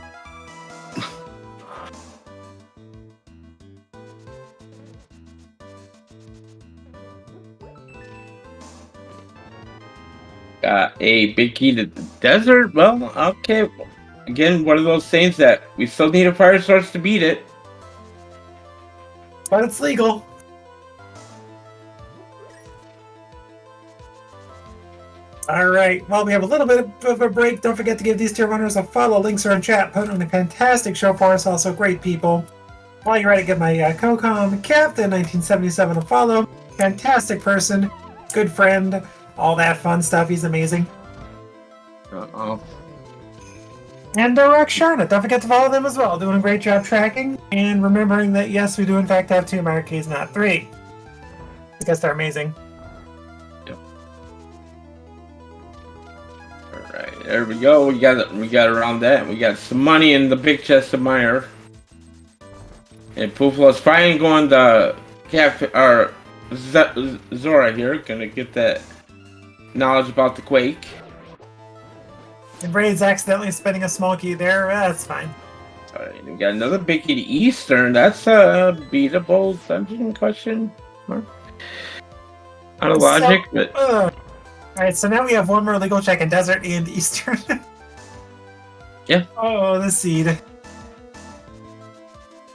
Got a big key to the desert. Well, okay. Again, one of those things that we still need a fire source to beat it. But it's legal. All right. Well, we have a little bit of a break. Don't forget to give these two runners a follow. Links are in chat. Put on a fantastic show for us. Also, great people. While you're ready, give my co-com Captain 1977 a follow. Fantastic person, good friend, all that fun stuff. He's amazing. Uh-oh. And Rex Sharna. Don't forget to follow them as well. Doing a great job tracking and remembering that yes, we do in fact have 2 marquees, not 3, because they're amazing. Alright, there we go. We got around that. We got some money in the big chest of mire. And Pouflo's finally going to Zora here. Gonna get that knowledge about the quake. And Raid's accidentally spending a small key there. That's fine. Alright, we got another big key to Eastern. That's a beatable dungeon question. Out of logic, but Alright, so now we have one more legal check in Desert and Eastern. Yeah. Oh, the seed.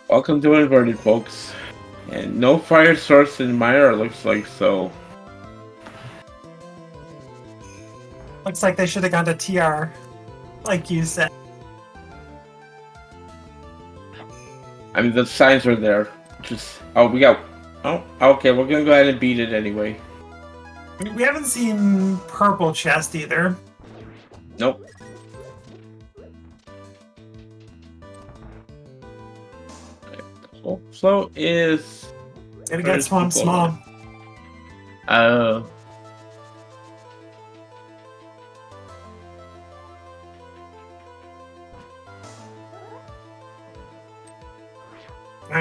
Welcome to Inverted, folks. And no fire source in Mire, looks like, so. Looks like they should have gone to TR, like you said. I mean, the signs are there. Just, we got. Oh, okay, we're gonna go ahead and beat it anyway. We haven't seen Purple Chest either. Nope. So is Gonna get Swamp Small. Alright,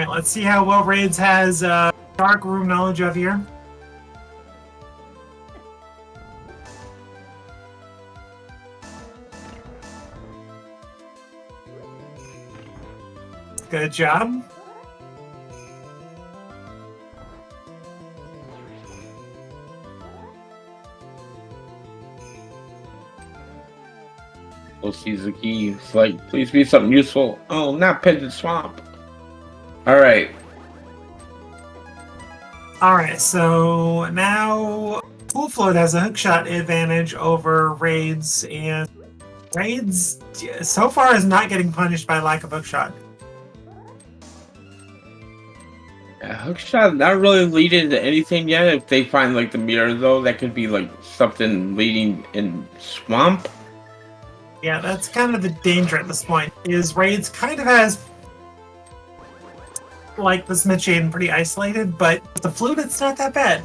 let's see how well Raids has dark room knowledge of here. Good job. Sees the key. It's like, please be something useful. Oh, not Pendant Swamp. Alright. Alright, so now Full Float has a hookshot advantage over Raids, and Raids so far is not getting punished by lack of hookshot. Yeah, hookshot not really leading to anything yet. If they find like the mirror though, that could be like something leading in swamp. Yeah, that's kind of the danger at this point, is Raids kind of has like the Smith chain pretty isolated, but with the flute it's not that bad.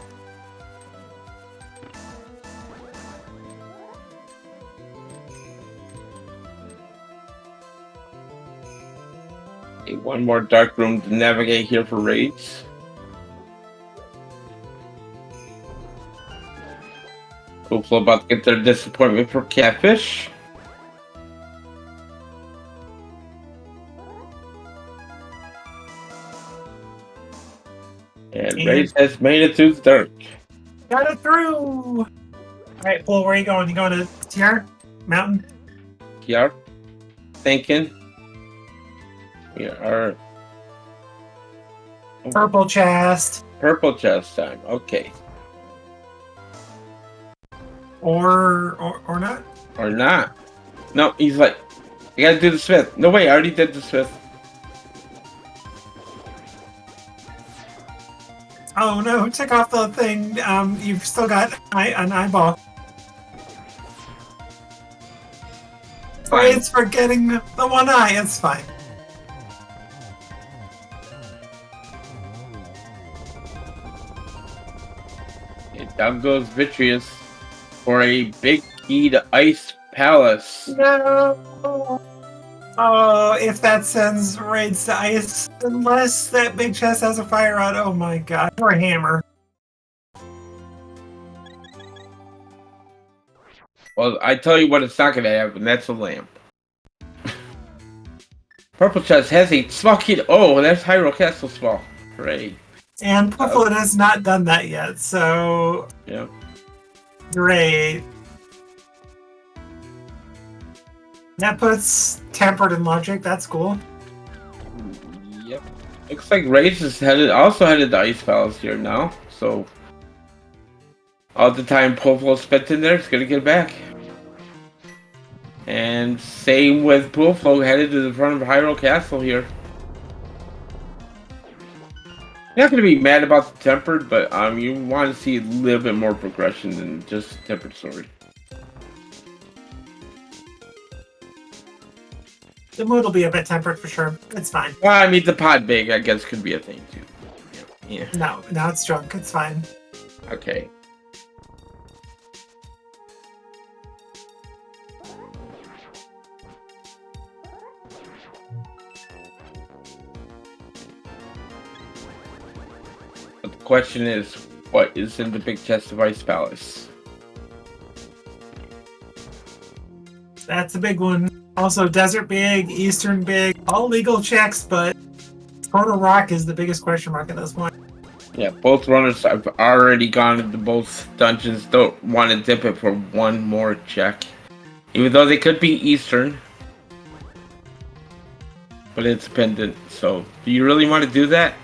Okay, one more dark room to navigate here for Raids. Hopefully about to get their disappointment for Catfish. And Raids has made it through the dark. Got it through! Alright, Paul, where are you going? You going to TR? Mountain? TR? Thinking. We are... Purple chest. Purple chest time, okay. Or not? Or not. No, he's like, I gotta do the Smith. No way, I already did the Smith. Oh no, took off the thing. You've still got an eyeball. It's for getting the one eye, it's fine. And down goes Vitreous for a big key to Ice Palace. No. Oh, if that sends raids to ice, unless that big chest has a fire rod, oh my god. Or a hammer. Well, I tell you what it's not going to have, and that's a lamp. Purple chest has a small key. Oh, that's Hyrule Castle small. Great. And Pufflet has not done that yet, so... Yeah. Great. That puts Tempered in Logic, that's cool. Yep. Looks like Rage is also headed to Ice Palace here now, so... all the time Pufflo spent in there is going to get back. And same with Pufflo headed to the front of Hyrule Castle here. You're not going to be mad about the Tempered, but you want to see a little bit more progression than just Tempered story. The mood will be a bit tempered for sure. It's fine. Well, I mean, the pod big, I guess, could be a thing too. Yeah. No, now it's drunk. It's fine. Okay. But the question is, what is in the big chest of Ice Palace? That's a big one. Also, Desert big, Eastern big, all legal checks, but Total Rock is the biggest question mark at this point. Yeah, both runners have already gone into both dungeons. Don't want to dip it for one more check. Even though they could be Eastern. But it's pendant, so do you really want to do that?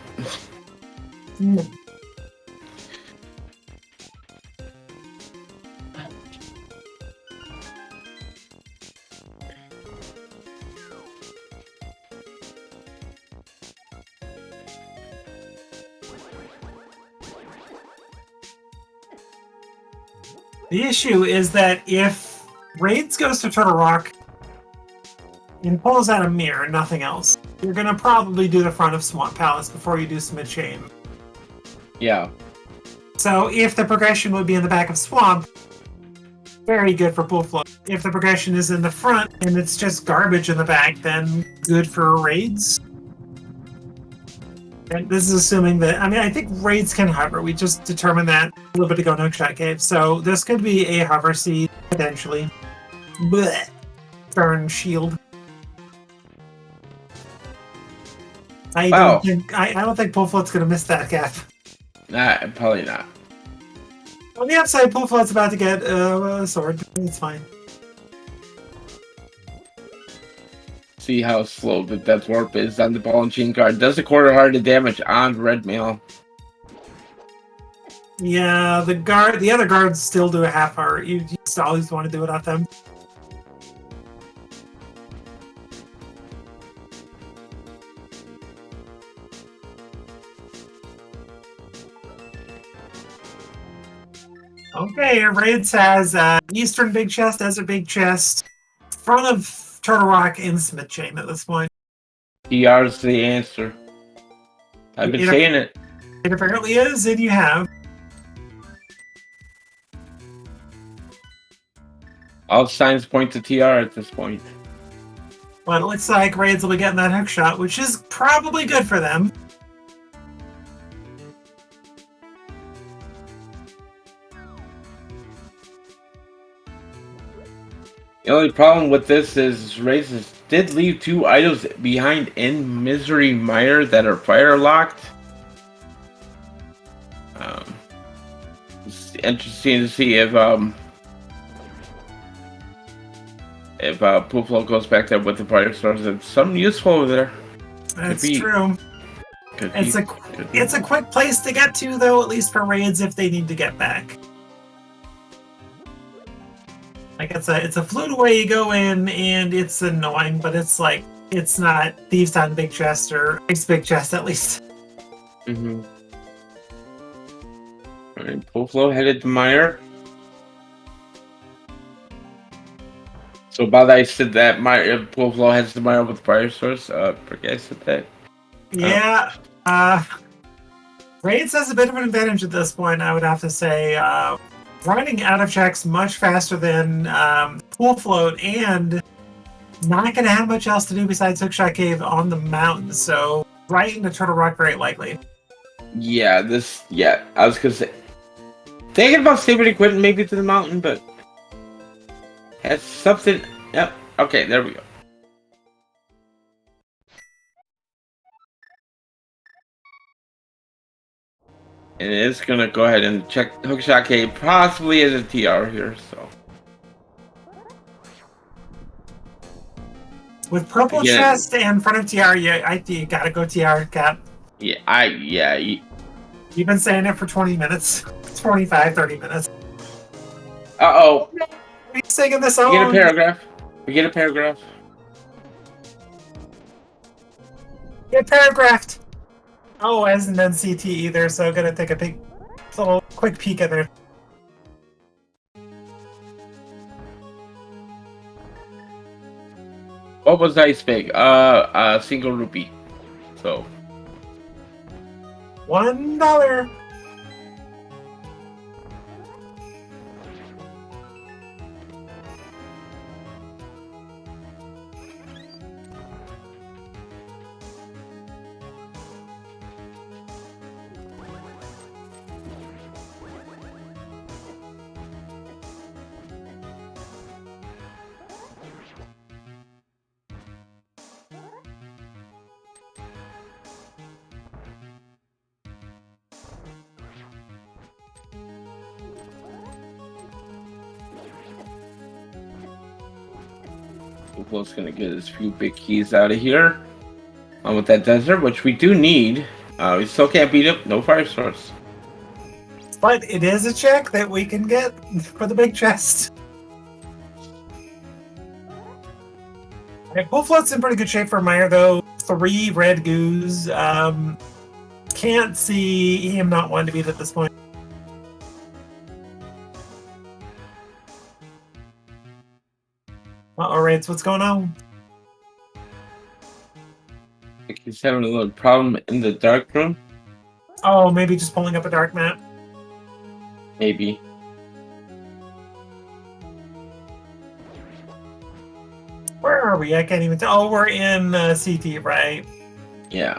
The issue is that if Raids goes to Turtle Rock and pulls out a mirror, nothing else, you're going to probably do the front of Swamp Palace before you do Smith Chain. Yeah. So if the progression would be in the back of Swamp, very good for Pool Float. If the progression is in the front and it's just garbage in the back, then good for Raids. And this is assuming that, I mean, I think Raids can hover. We just determined that a little bit ago in Oakshot Cave. So this could be a hover seed, potentially. Blech. Darn shield. I don't think Poolfloat's going to miss that gap. Nah, probably not. On the upside, Poolfloat's about to get a sword. It's fine. See how slow the Death Warp is on the ball and chain card. Does a quarter heart of damage on red mail. Yeah, the other guards still do a half heart. You just always want to do it on them. Okay, Raids has Eastern Big Chest, Desert Big Chest, front of Turtle Rock, and Smith Chain at this point. PR is the answer. I've been saying it. It apparently is, and you have. All signs point to TR at this point. Well, it looks like Raids will be getting that hook shot, which is probably good for them. The only problem with this is Raises did leave 2 items behind in Misery Mire that are fire locked. It's interesting to see if Pooflo goes back there with the fire stars. It's something useful over there. That's true. It's a quick place to get to, though, at least for Raids if they need to get back. Like it's a flute away you go in, and it's annoying, but it's like it's not Thieves on Big Chest or Ice Big Chest at least. Mm-hmm. Alright, Pooflo headed to Mire. So about I said that Pooflo heads to Mire with fire source. Forget I said that. Yeah. Raids has a bit of an advantage at this point, I would have to say. Running out of checks much faster than Pool Float, and not going to have much else to do besides Hookshot Cave on the mountain, so right into Turtle Rock, very likely. Yeah, I was gonna say, thinking about saving equipment maybe to the mountain, but has something. Yep. Okay, there we go. And it's gonna go ahead and check Hookshot Cave, possibly as a TR here. So With purple again, chest and front of TR, I think you gotta go TR, Cap. yeah. You've been saying it for 20 minutes, 25, 30 minutes. Uh-oh. Are you singing the We song? get a paragraph. We get a paragraph. Get paragraphed. Oh, it hasn't done CT either, so gonna take a big, little quick peek at there. What was Ice Big? A single rupee. So $1. Google's gonna get his few big keys out of here. With that desert, which we do need. We still can't beat it. No fire source. But it is a check that we can get for the big chest. Pool Float's in pretty good shape for Meyer, though. 3 red goos. Can't see him not wanting to beat at this point. Uh-oh, Raids, what's going on? I think he's having a little problem in the dark room. Oh, maybe just pulling up a dark map. Maybe. Where are we? I can't even tell. Oh, we're in CT, right? Yeah.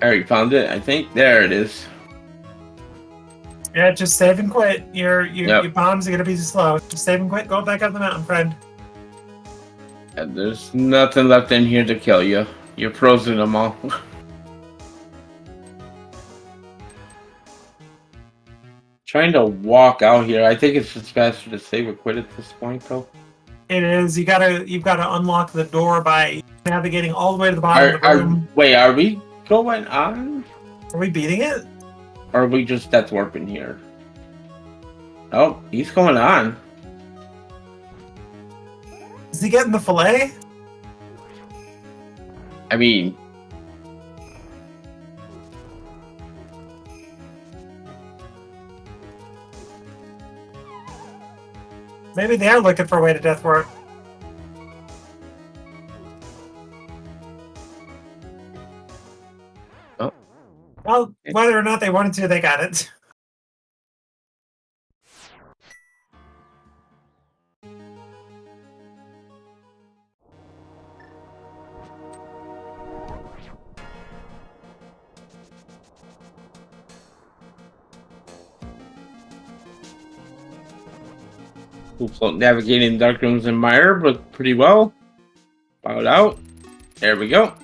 I already found it, I think. There it is. Yeah, just save and quit. Your Yep. bombs are gonna be too slow. Just save and quit. Go back up the mountain, friend. And there's nothing left in here to kill you. You're frozen them all. Trying to walk out here. I think it's just faster to save or quit at this point, though. It is. You've got to unlock the door by navigating all the way to the bottom of the room. Wait, are we going on? Are we beating it? Or are we just death warping here? Oh, he's going on. Is he getting the fillet? I mean, Maybe they are looking for a way to death warp. Oh. Well, whether or not they wanted to, they got it. navigating dark rooms in Mire, but pretty well. Bowed out. There we go.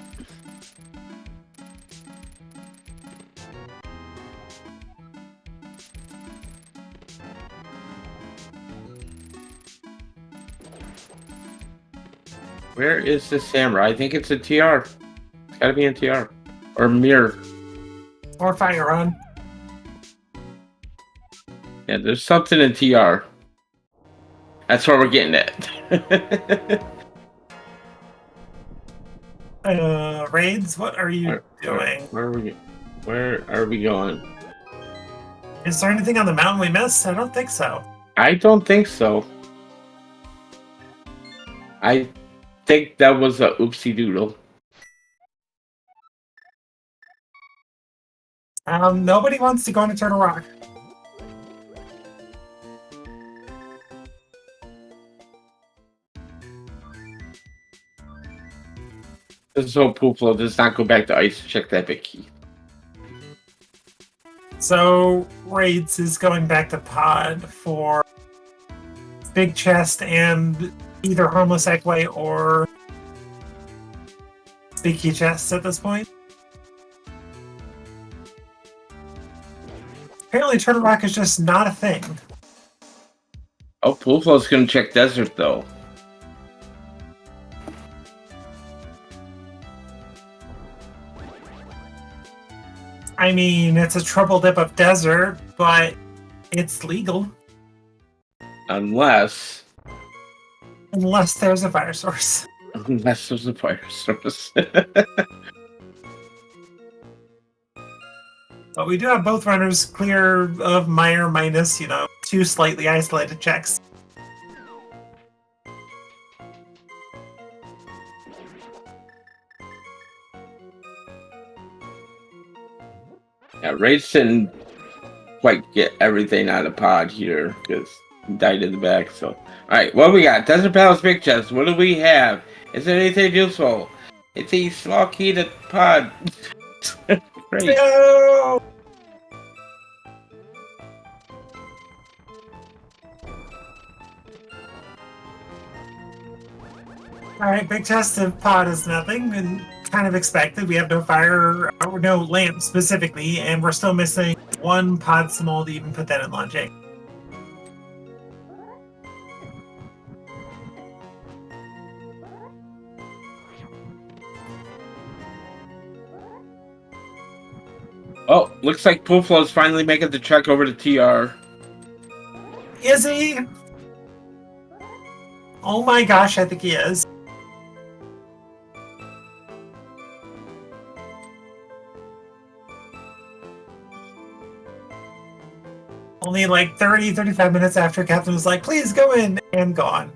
Where is the samurai? I think it's a TR. It's gotta be in TR. Or mirror. Or fire on. Yeah, there's something in TR. That's where we're getting at. Raids, what are you doing? Where are we going? Is there anything on the mountain we missed? I don't think so. I don't think so. I think that was a oopsie doodle. Nobody wants to go into Turtle Rock. This whole pool flow does not go back to ice. Check that big key. So Raids is going back to pod for big chest and either harmless Eggway or big key chests at this point. Apparently Turtle Rock is just not a thing. Oh, pool flow's gonna check desert though. I mean, it's a triple dip of desert, but it's legal. Unless There's a fire source. Unless there's a fire source. But we do have both runners clear of minor minus, 2 slightly isolated checks. Yeah, Raids didn't quite get everything out of pod here because he died in the back. So, all right, what we got? Desert Palace Big Chest. What do we have? Is there anything useful? It's a small key to pod. Great. No! Alright, big chest of pod is nothing, and kind of expected. We have no fire, or no lamp specifically, and we're still missing 1 pod small to even put that in logic. Oh, looks like Pool Flow's finally making the trek over to TR. Is he? Oh my gosh, I think he is. Only like 35 minutes after Captain was like, please go in, and gone.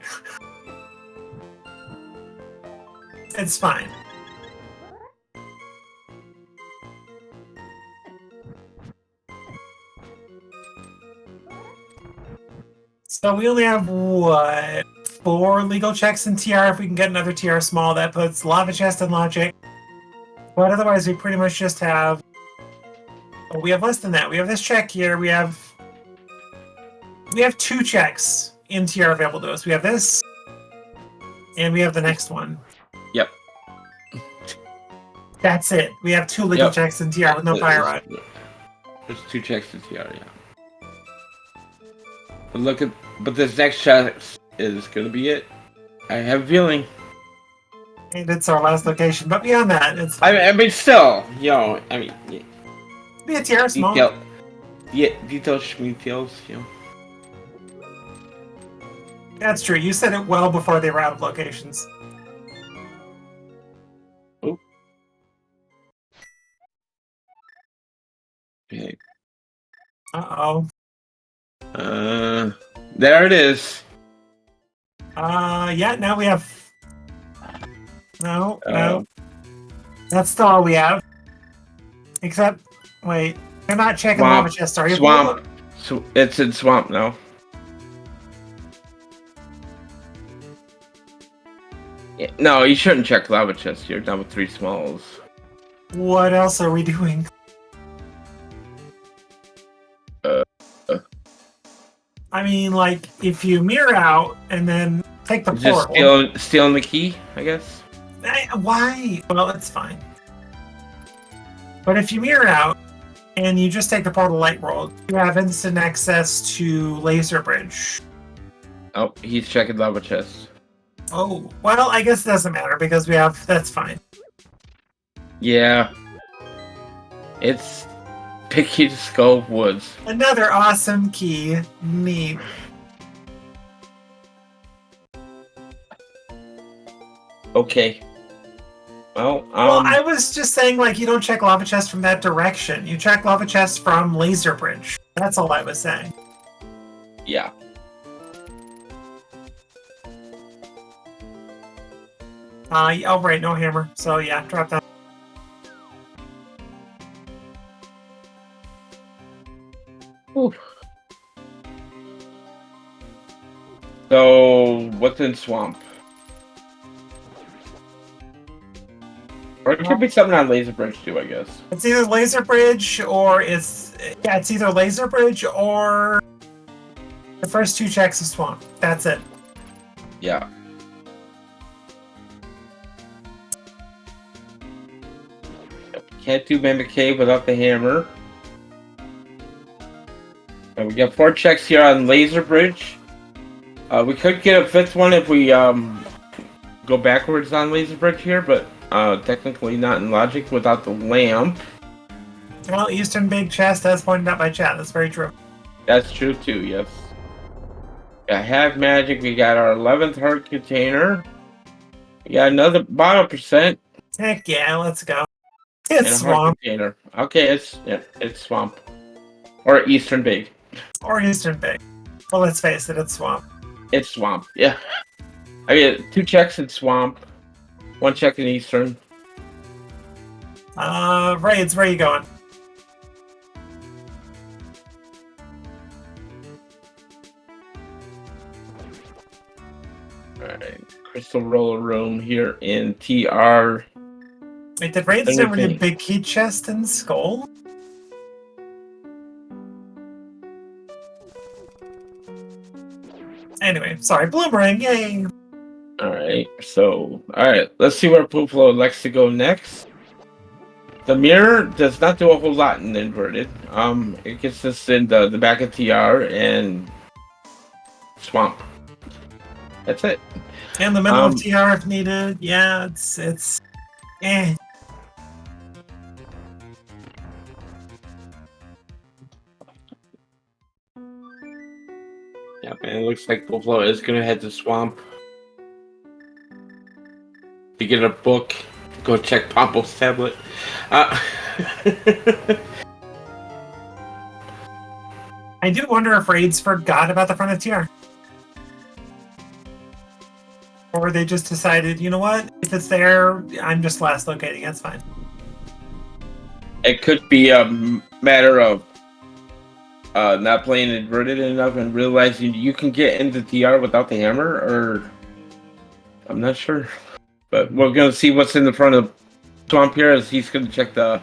It's fine. So we only have, 4 legal checks in TR. If we can get another TR small, that puts Lava Chest in logic. But otherwise, we pretty much just have... Oh, we have less than that. We have this check here. We have 2 checks in TR available to us. We have this, and we have the next one. Yep. That's it. We have 2 legal checks in TR with no fire on. There's 2 checks in TR, yeah. But this next check is gonna be it. I have a feeling. And it's our last location, but beyond that, it's fine. I mean, still, yeah. Be a TR small. Details, That's true. You said it well before they were out of locations. Oh. Okay. Uh-oh. There it is. Yeah, now we have... No. That's still all we have. Except, wait, they're not checking Lava Chest, are you? Swamp. So it's in Swamp now. Yeah, no, you shouldn't check Lava Chest. You're done with 3 smalls. What else are we doing? I mean, like, if you mirror out and then take the portal... Just stealing the key, I guess? Why? Well, it's fine. But if you mirror out and you just take the portal light world, you have instant access to Laser Bridge. Oh, he's checking Lava Chest. Oh, well, I guess it doesn't matter because we have... That's fine. Yeah. It's... Picky to Skull Woods. Another awesome key. Neat. Okay. Well, I was just saying, like, you don't check Lava Chest from that direction. You check Lava Chest from Laser Bridge. That's all I was saying. Yeah. Oh, right, no hammer. So, yeah, drop that. Oof. So, what's in Swamp? Or it could be something on Laser Bridge too, I guess. It's either Laser Bridge or it's either Laser Bridge or the first 2 checks of Swamp. That's it. Yeah. Can't do Mimic Cave without the hammer. And we got 4 checks here on Laser Bridge. We could get a 5th one if we go backwards on Laser Bridge here, but technically not in logic without the lamp. Well, Eastern Big Chest, as pointed out by chat. That's very true. That's true too, yes. Got Have Magic. We got our 11th heart container. We got another bottle percent. Heck yeah, let's go. And It's a heart Swamp. container. Okay, it's Swamp. Or Eastern Big. Or Eastern Big. Well, let's face it, it's Swamp. It's Swamp, yeah. I get 2 checks in Swamp. 1 check in Eastern. Raids, where are you going? Alright, Crystal Roller Room here in TR. Wait, did Raids ever do Big Key Chest and Skull? Anyway, sorry, Bloomerang, yay! Alright, let's see where Pooflo likes to go next. The mirror does not do a whole lot in inverted. It gets us in the back of TR and Swamp. That's it. In the middle of TR if needed. Yeah, it's eh. Yeah, man, it looks like Pooflo is gonna head to Swamp to get a book. Go check Pompo's tablet. I do wonder if Raids forgot about the front of TR. Or they just decided, you know what? If it's there, I'm just last locating. That's fine. It could be a matter of not playing inverted enough and realizing you can get into TR without the hammer, or I'm not sure. But we're going to see what's in the front of Swamp here as he's going to check the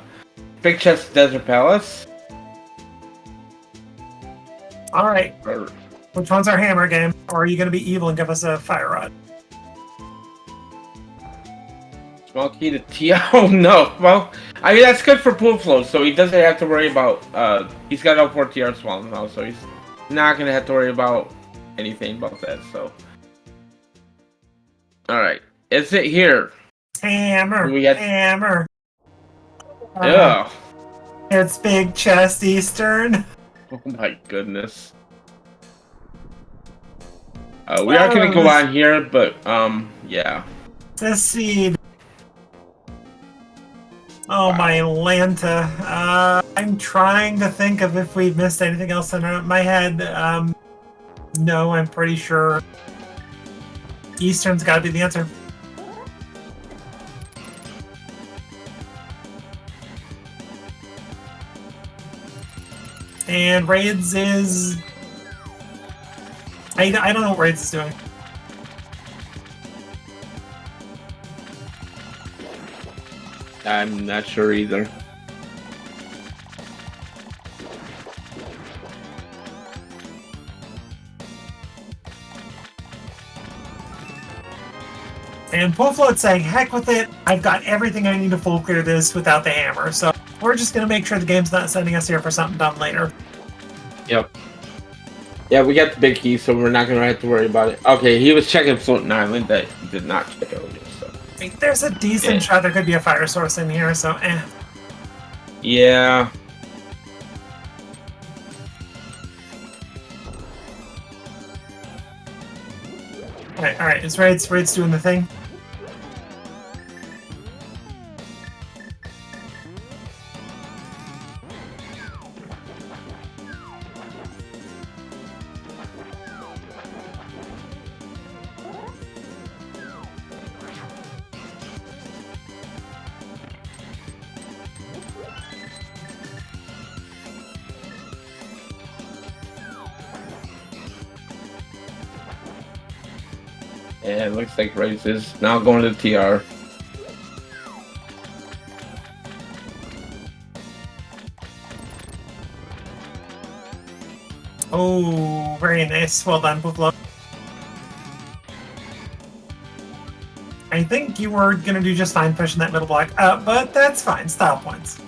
Big Chest Desert Palace. All right. Which one's our hammer game? Or are you going to be evil and give us a fire rod? Small key to TR. Oh no. Well, I mean, that's good for Pooflo, so he doesn't have to worry about. He's got L4 TR Swamp now, so he's not going to have to worry about anything about that. So. Alright. Is it here? Hammer. Hammer. Yeah. It's Big Chest Eastern. Oh my goodness. We are going to go on here, but, yeah. The seed. Oh, my Lanta. I'm trying to think of if we've missed anything else in my head. No, I'm pretty sure Eastern's got to be the answer. And Raids is... I don't know what Raids is doing. I'm not sure either. And Pooflo's saying, heck with it, I've got everything I need to full clear this without the hammer. So we're just going to make sure the game's not sending us here for something done later. Yep. Yeah, we got the big key, so we're not going to have to worry about it. Okay, he was checking Floating Island that he did not check earlier, so. I mean, there's a decent shot there could be a fire source in here, so eh. Yeah. Alright, is Raids doing the thing? Yeah, it looks like Race is now going to TR. Oh, very nice. Well done, Buffalo. I think you were going to do just fine pushing that middle block up, but that's fine. Style points.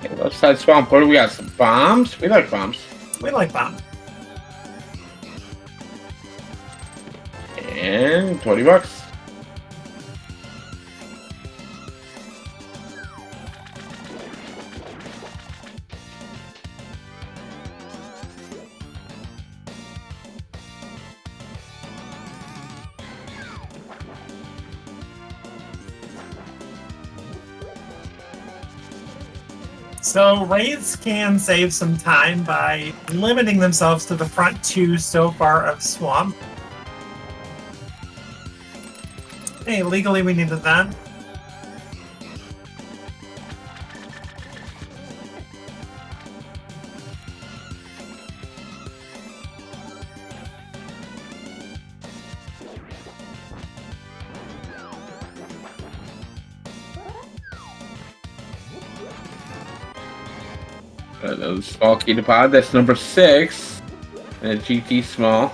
Okay, left side swamp. What do we got? Some bombs? We like bombs. We like bombs. And 20 bucks. So raids can save some time by limiting themselves to the front two so far of swamp. Hey, legally we needed that. Those small key to pod. That's number 6. And a GT small.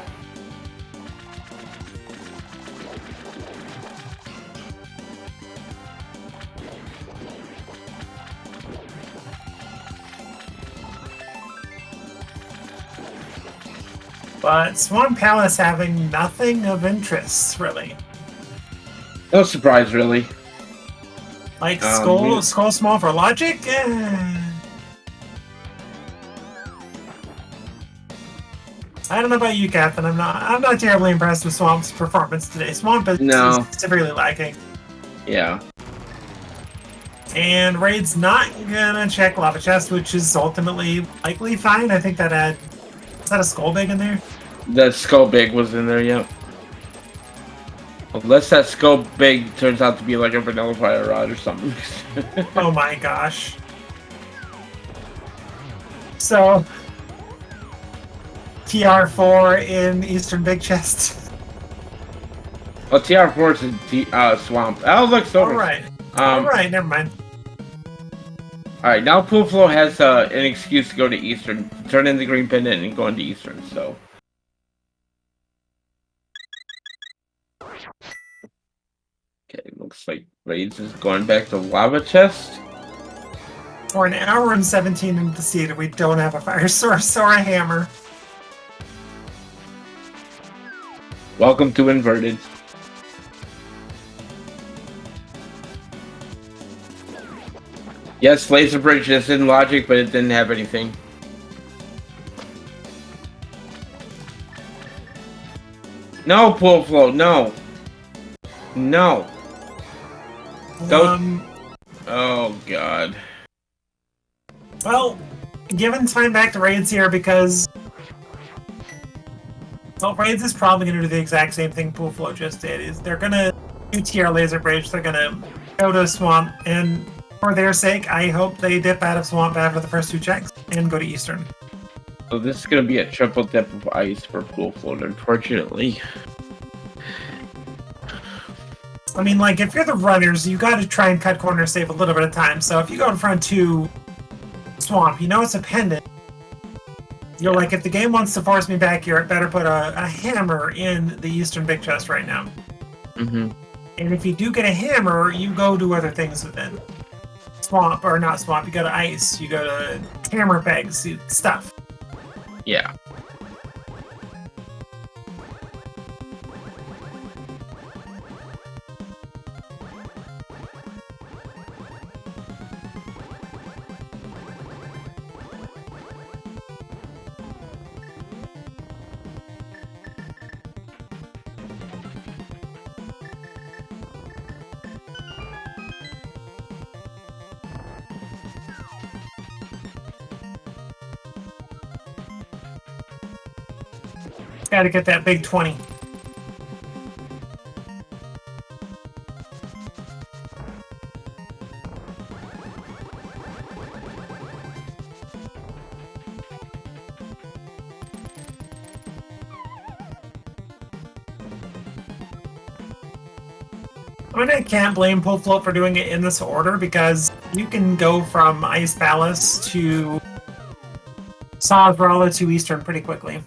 But Swamp Palace having nothing of interest, really. No surprise, really. Like Skull Small for Logic? I don't know about you, Captain. I'm not terribly impressed with Swamp's performance today. Swamp is severely lacking. Yeah. And Raid's not gonna check Lava Chest, which is ultimately likely fine. I think that had... Is that a Skull Big in there? That Skull Big was in there, yep. Unless that Skull Big turns out to be like a vanilla fire rod or something. Oh my gosh. So... TR4 in Eastern Big Chest. Well, TR4 is in Swamp. Oh, look, Silver. Alright. Alright, never mind. Alright, now Pool Flow has an excuse to go to Eastern. Turn in the green pendant and go into Eastern, so. Okay, looks like Raids is going back to Lava Chest. We're an hour and 17 into the seed, and we don't have a fire source or a hammer. Welcome to Inverted. Yes, Laser Bridge is in Logic, but it didn't have anything. No, Pool Flow, no. No. Don't. Oh, God. Well, given time back to Raids here because... Well, Raids is probably going to do the exact same thing Pool Flow just did. Is they're going to do TR Laser Bridge, they're going to go to Swamp, and for their sake, I hope they dip out of Swamp after the first 2 checks and go to Eastern. So this is going to be a triple dip of ice for Pool Flow, unfortunately. I mean, like, if you're the runners, you got to try and cut corners, save a little bit of time. So if you go in front to Swamp, you know it's a pendant. You're like, if the game wants to force me back here, it better put a hammer in the Eastern Big Chest right now. Mm-hmm. And if you do get a hammer, you go do other things with it. Swamp, or not Swamp, you go to Ice, you go to hammer pegs, stuff. Yeah. Got to get that big 20. I mean, I can't blame Pull Float for doing it in this order because you can go from Ice Palace to Sazrala to Eastern pretty quickly.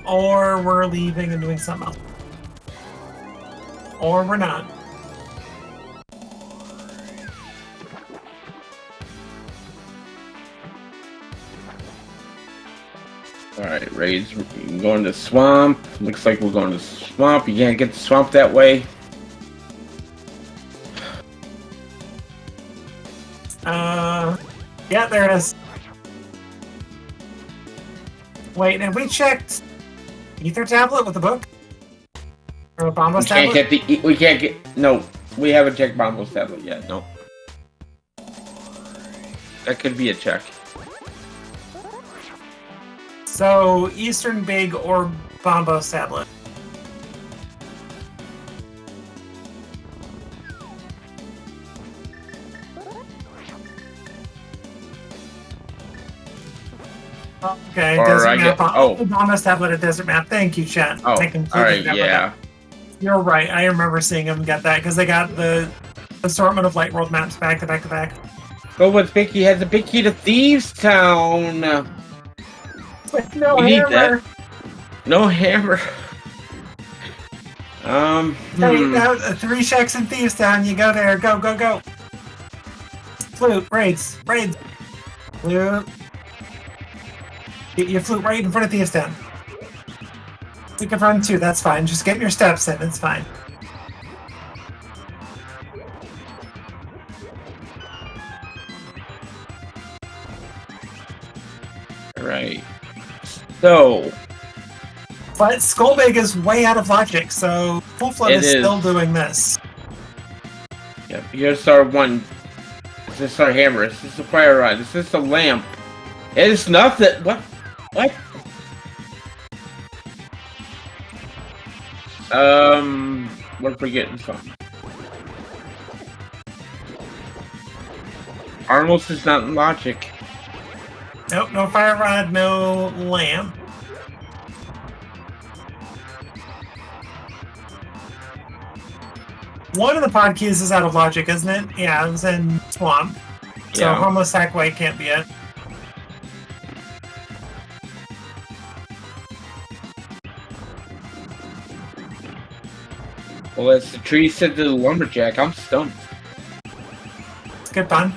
Or we're leaving and doing something else. Or we're not. Alright, Raids, going to Swamp. Looks like we're going to Swamp. You can't get to Swamp that way. Yeah, there it is. Wait, have we checked Ether Tablet with the book? Or Bombos Tablet? We can't get, no, we haven't checked Bombos Tablet yet, no. That could be a check. So, Eastern Big or Bombos Tablet? Okay, desert map. Bombos Tablet, a desert map. Thank you, chat. Oh, alright, yeah. You're right. I remember seeing them get that because they got the assortment of Light World maps back to back to back. Go with Vicky has a big key to Thieves Town. No hammer. No hammer. Hey, 3 checks in Thieves Town. You go there. Go, go, go. Flute, raids. Flute. You flute right in front of Thieves Town. You can run 2. That's fine. Just get your steps in. It's fine. Right. So, but Skullbig is way out of logic, so Full Flood is still doing this. Yep, here's our one. This is our hammer. This is the fire rod. This is the lamp. It's nothing. What? We're forgetting something. Arnold's is not in logic. Nope, no fire rod, no lamp. One of the pod keys is out of logic, isn't it? Yeah, it was in Swamp. So Yeah. Homo Sackway can't be it. Well, as the tree said to the lumberjack, I'm stumped. It's good fun.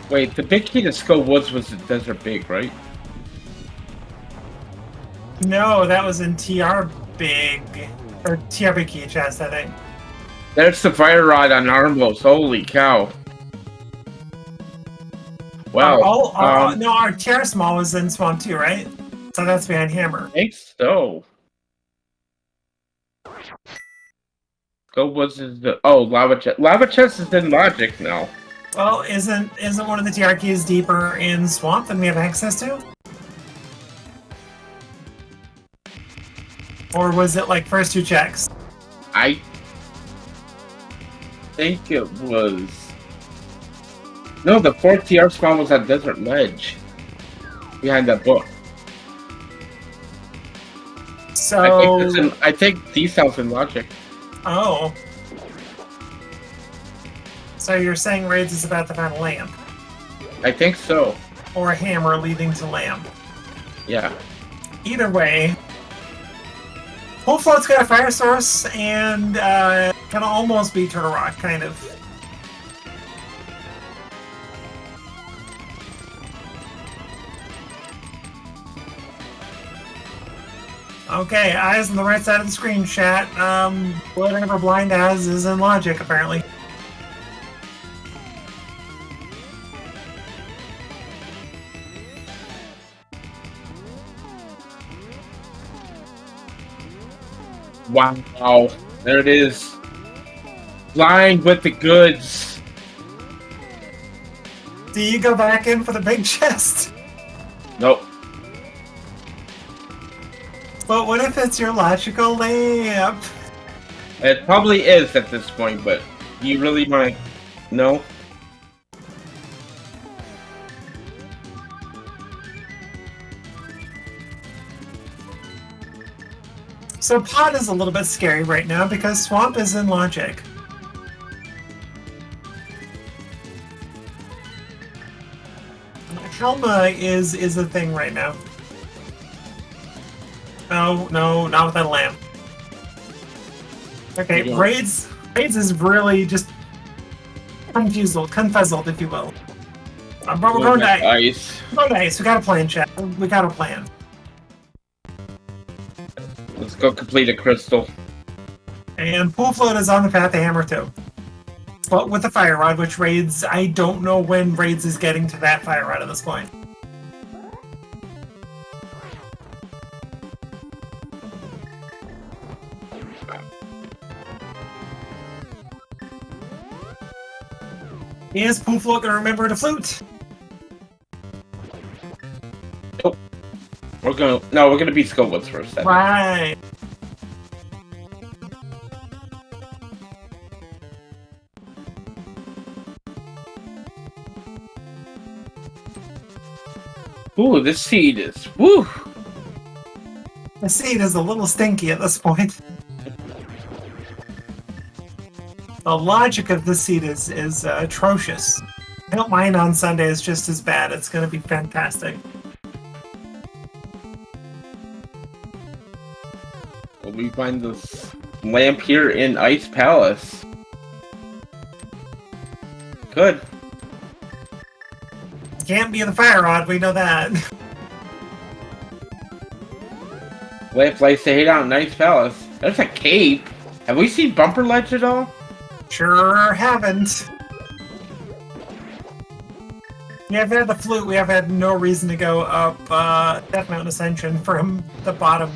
Wait, the big key to Skull Woods was the Desert Big, right? No, that was in TR Big. Or TR Big Key Chest, I think. There's the fire rod on Armos. Holy cow. Wow. No, our TR Small was in Swamp too, right? So that's behind Hammer. I think so. Skull Woods is the... Oh, Lava Chest. Lava Chest is in Logic now. Well, isn't one of the TR keys deeper in Swamp than we have access to? Or was it like first 2 checks? I think it was... No, the 4th TR spawn was at Desert Ledge. Behind that book. So... I think these house in Logic. Oh. So you're saying Raids is about to find a lamp? I think so. Or a hammer leading to lamp? Yeah. Either way, Full Float's got a fire source and can almost be Turtle Rock, kind of. Okay, eyes on the right side of the screen, chat. Whatever Blind has is in Logic, apparently. Wow, there it is. Flying with the goods. Do you go back in for the big chest? Nope. But what if it's your logical lamp? It probably is at this point, but you really want to know? So Pod is a little bit scary right now because Swamp is in Logic. Helma is a thing right now. No, not with that lamp. Okay, Raids is really just confuzzled, if you will. But we're going to ice. We're going to ice. We got a plan, chat. We got a plan. Let's go complete a crystal. And Pool Float is on the path to Hammer too. But with the Fire Rod, which Raids, I don't know when Raids is getting to that Fire Rod at this point. Is Pool Float gonna remember to flute? Nope. We're gonna beat Skullwoods first. Right. Ooh, this seed is woo. The seed is a little stinky at this point. The logic of this seed is atrocious. I don't mind on Sunday, it's just as bad. It's going to be fantastic. Well, we find this lamp here in Ice Palace. Good. Can't be the Fire Rod, we know that. Lamp likes to hate out in Ice Palace. There's a cave. Have we seen Bumper Ledge at all? Sure haven't. We have had the flute, we have had no reason to go up Death Mountain Ascension from the bottom.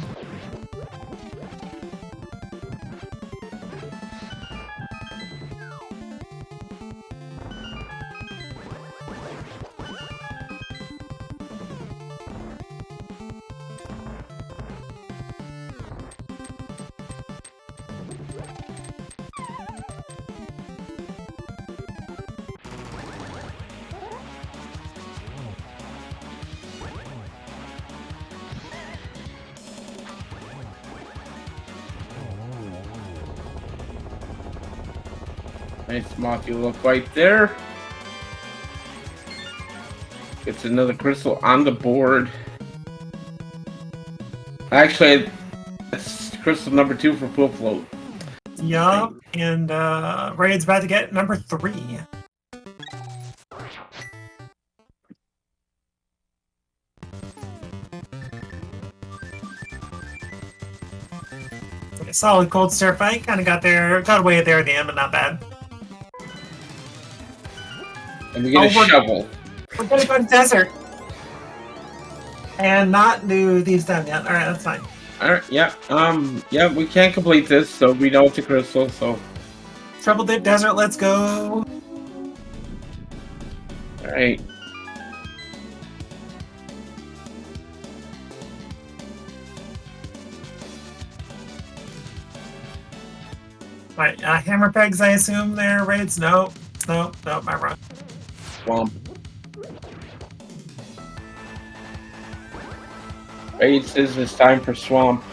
Nice mocky look right there. Gets another crystal on the board. Actually, that's crystal number 2 for Pool Float. Yup, and Raid's about to get number 3. Okay, solid cold stare fight. Kind of got away there at the end, but not bad. And we get a shovel. We're gonna go to desert. And not do these done yet. Alright, that's fine. Alright, yeah. Yeah, we can't complete this, so we know it's a crystal, so. Trouble Dip Desert, let's go. Alright. Right, hammer pegs, I assume there, Raids? No, I'm wrong. Swamp. Raid says it's time for Swamp.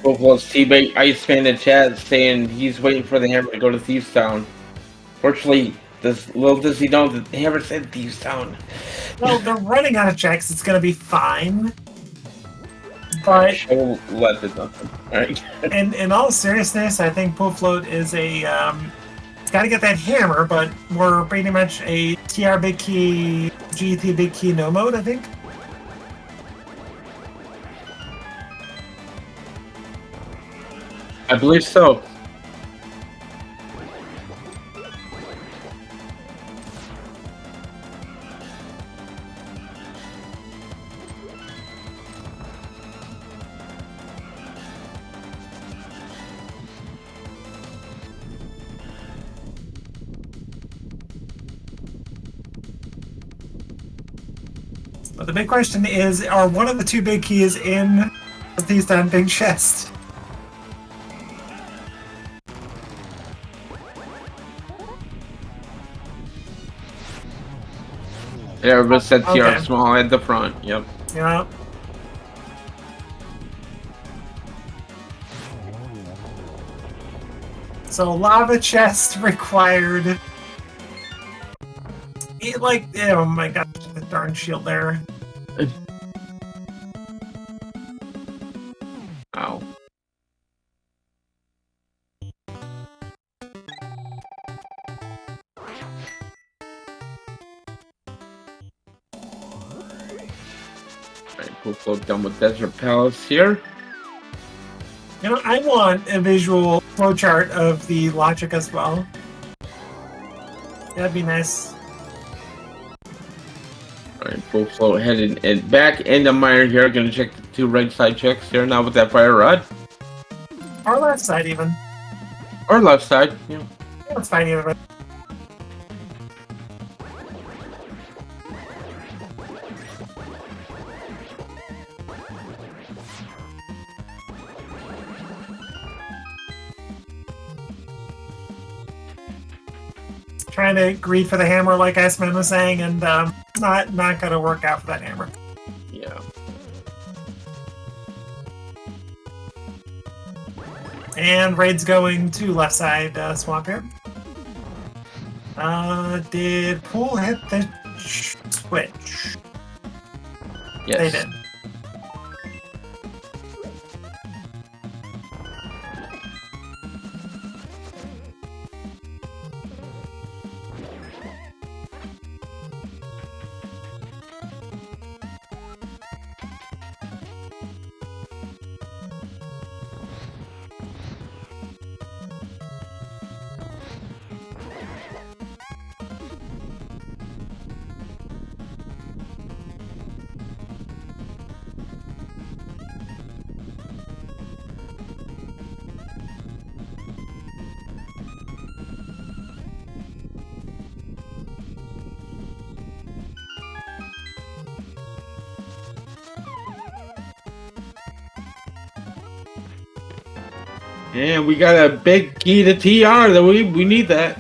Buffalo's teammate Iceman and Chad saying he's waiting for the hammer to go to Thieves Town. Fortunately, little does he know that the hammer said Thieves Town. Well, they're running out of checks. It's going to be fine. But Show let it nothing. Alright. in all seriousness, I think Pool Float is a it's got to get that hammer, but we're pretty much a TR big key, GT big key no mode, I think. I believe so. But the big question is, are one of the two big keys in these damn big chest? There was set TR Okay. small at the front. Yep. Yeah. So lava chest required. Oh my gosh, the darn shield there. Ow. Alright, we'll float down with Desert Palace here. You know, I want a visual flowchart of the logic as well. That'd be nice. Alright, full float headed and back into mire here. Gonna check the two right side checks here now with that fire rod. Or left side even. Or left side, yeah. That's fine either way. Trying to greed for the hammer, like Iceman was saying, and not gonna work out for that hammer. Yeah. And Raid's going to left side swamp here. Did Pool hit the switch? Yes. They did. And we got a big key to TR. That we need that.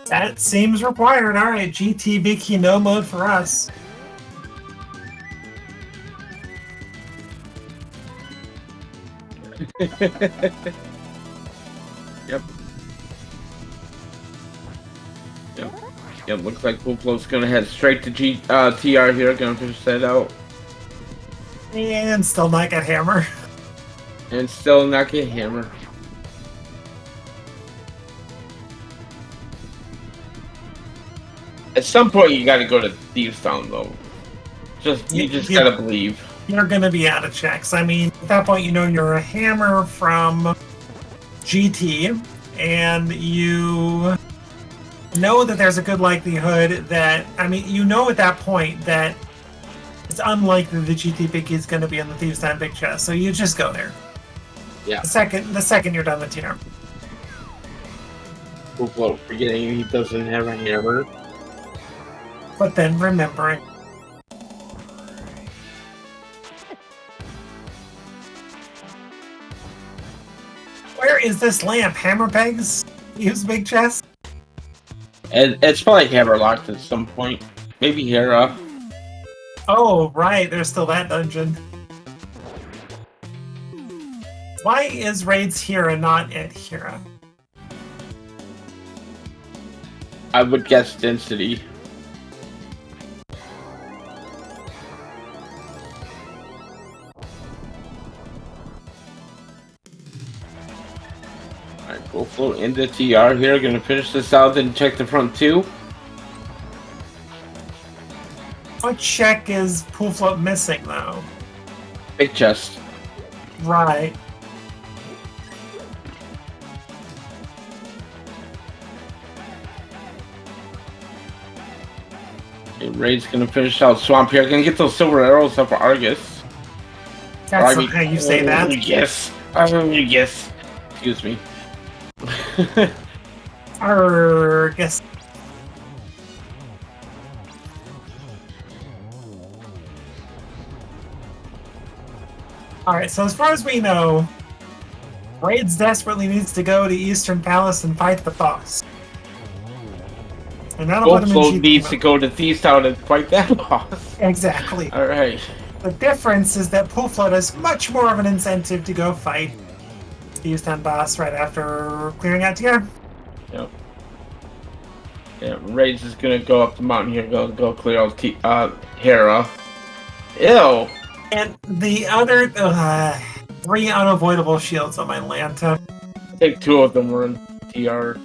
That seems required. All right, GT big key no mode for us. Yep. Yep, looks like Full Flow's gonna head straight to TR here, gonna finish that out. And still not get hammer. And still not get hammer. At some point you gotta go to Thieves Town though. You just gotta believe. You're gonna be out of checks. I mean, at that point you know you're a hammer from GT, and you know that there's a good likelihood that, I mean, you know at that point that it's unlikely the GT big key is going to be in the Thieves' Time big chest, so you just go there. Yeah. The second you're done the TR. Full Flow, forgetting he doesn't have a hammer. But then remembering. Where is this lamp? Hammer pegs? Use big chest? And it's probably hammer locked at some point. Maybe Hera. Oh, right. There's still that dungeon. Why is Raids here and not at Hera? I would guess density. Alright, Full Flow into TR here. Gonna finish this out and check the front two. What check is Pool Float missing, though? Big chest. Right. Okay, Raid's gonna finish out Swamp here. Gonna get those silver arrows up for Argus. That's not how you say that. Yes. Yes. Excuse me. Argus. Alright, so as far as we know, Raids desperately needs to go to Eastern Palace and fight the boss. And that'll put him in Bullflow GP needs mode. to go to Thieves Town and fight that boss. Exactly. Alright. The difference is that Pouflot has much more of an incentive to go fight the Thieves Town boss right after clearing out tier. Yep. Yeah, Rage is gonna go up the mountain here, go clear out Hera. Ew! And the other 3 unavoidable shields on my Lanta. I think 2 of them were in TR.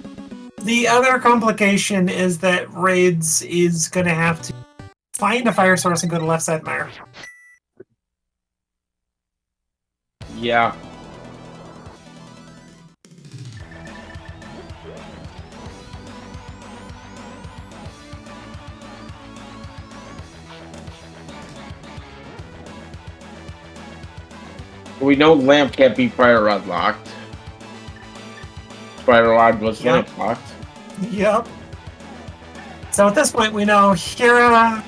The other complication is that Raids is going to have to find a fire source and go to left side mire. Yeah. We know Lamp can't be Fire Rod locked. Fire Rod was Lamp locked. Yep. So at this point, we know Hera,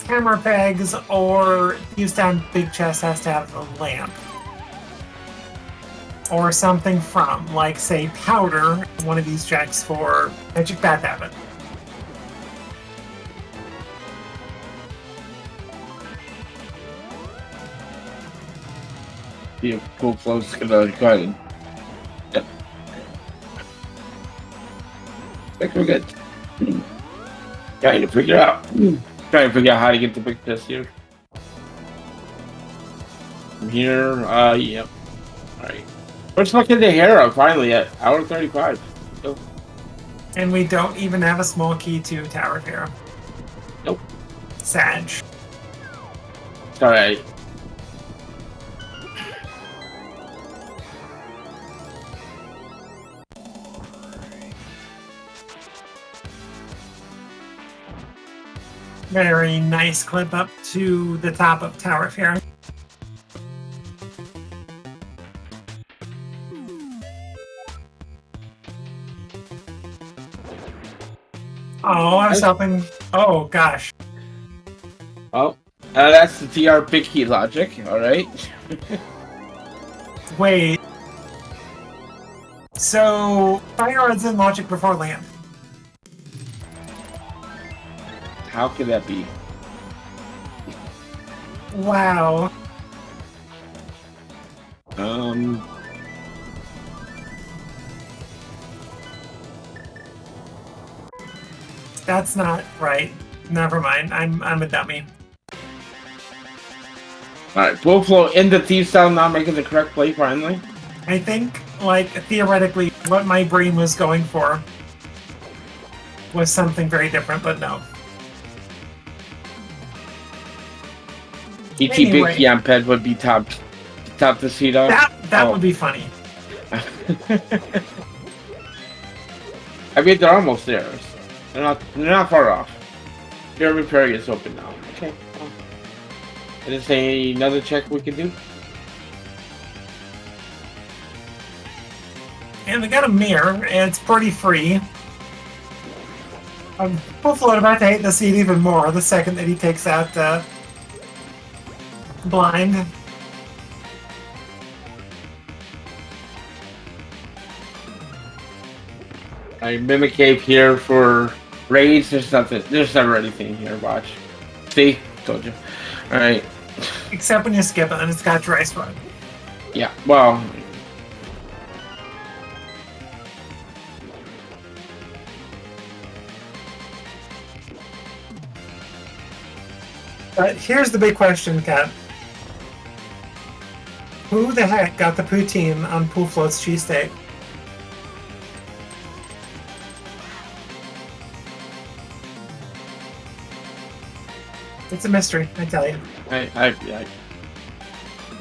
Hammer Pegs, or Use Down Big Chest has to have a lamp. Or something from, like, say, Powder, one of these checks for Magic Bad Habit. Yeah, Bullflow's gonna go ahead and... Yep. I think we're good. Trying to figure out how to get the big test here. From here, yep. Alright. Let's look into Hera finally at hour 35. Go. And we don't even have a small key to Tower of Hera. Nope. Sag. Alright. Very nice clip up to the top of Tower of Hera. Oh, I was helping. Oh, gosh. Oh, that's the TR big key logic, alright. Wait. So, Fire Rod's in logic before Lamp. How could that be? Wow. That's not right. Never mind. I'm a dummy. Alright, Bullflow in the Thieves Town not making the correct play finally. I think, like, theoretically, what my brain was going for was something very different, but no. ET Anyway. Big Key on Ped would be top to seat up. That would be funny. I mean, they're almost there. They're not far off. Your repair is open now. Okay. Well, is there another check we can do? And we got a mirror, and it's pretty free. Bullflow about to hate the seat even more the second that he takes out Blind. I Mimic Cave here for raids. There's nothing. There's never anything here. Watch. See? Told you. Alright. Except when you skip it and it's got Dry Run. Yeah, well. But here's the big question, Kat. Who the heck got the poutine on Pouflot's cheesesteak? It's a mystery, I tell you.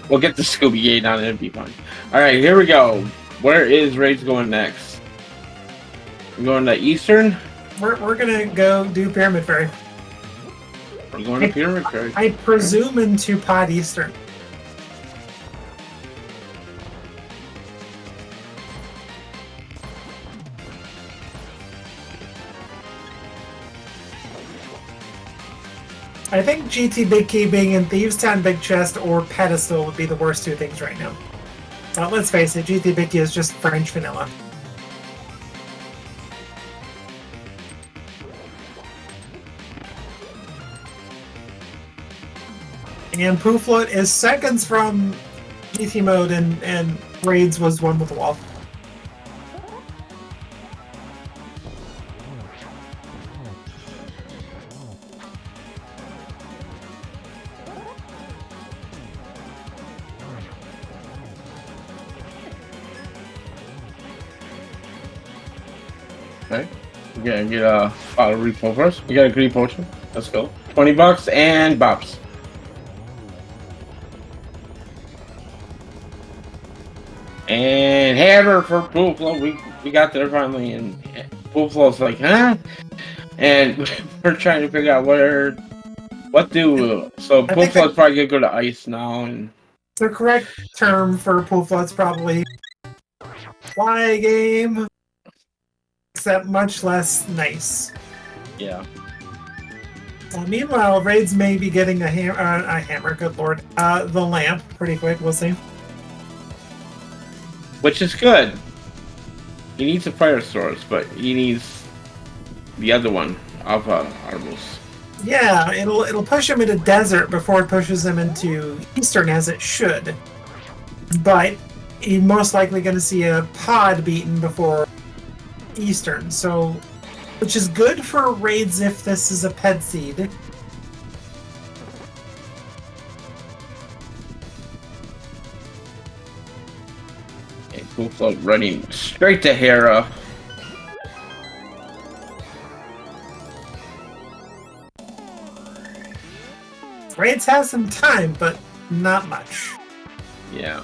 We'll get the Scooby Gate on it, it'll be fun. Alright, here we go. Where is Raids going next? We're going to Eastern? We're gonna go do Pyramid Fairy. We're going to Pyramid Fairy. I presume into Pod Eastern. I think GT Big Key being in Thieves Town Big Chest or Pedestal would be the worst two things right now. Let's face it, GT Big Key is just French vanilla. And Poufloat is seconds from GT mode, and Raids was one with the wall. Okay, we're gonna get a bottle of refill first. We got a green potion. Let's go. $20 and bops. And hammer for Poufloat. We got there finally, and Poufloat's like, huh? And we're trying to figure out what do. So Poufloat's probably gonna go to ice now, and the correct term for Poufloat's probably fly game, except much less nice. Yeah. Meanwhile, Raids may be getting a hammer. Good lord, the lamp pretty quick. We'll see. Which is good. He needs a fire source, but he needs the other one, Alpha Armos. Yeah, it'll push him into desert before it pushes him into eastern, as it should. But you're most likely going to see a pod beaten before eastern, so which is good for Raids if this is a ped seed. Poufloat running straight to Hera. Raids has some time, but not much. Yeah.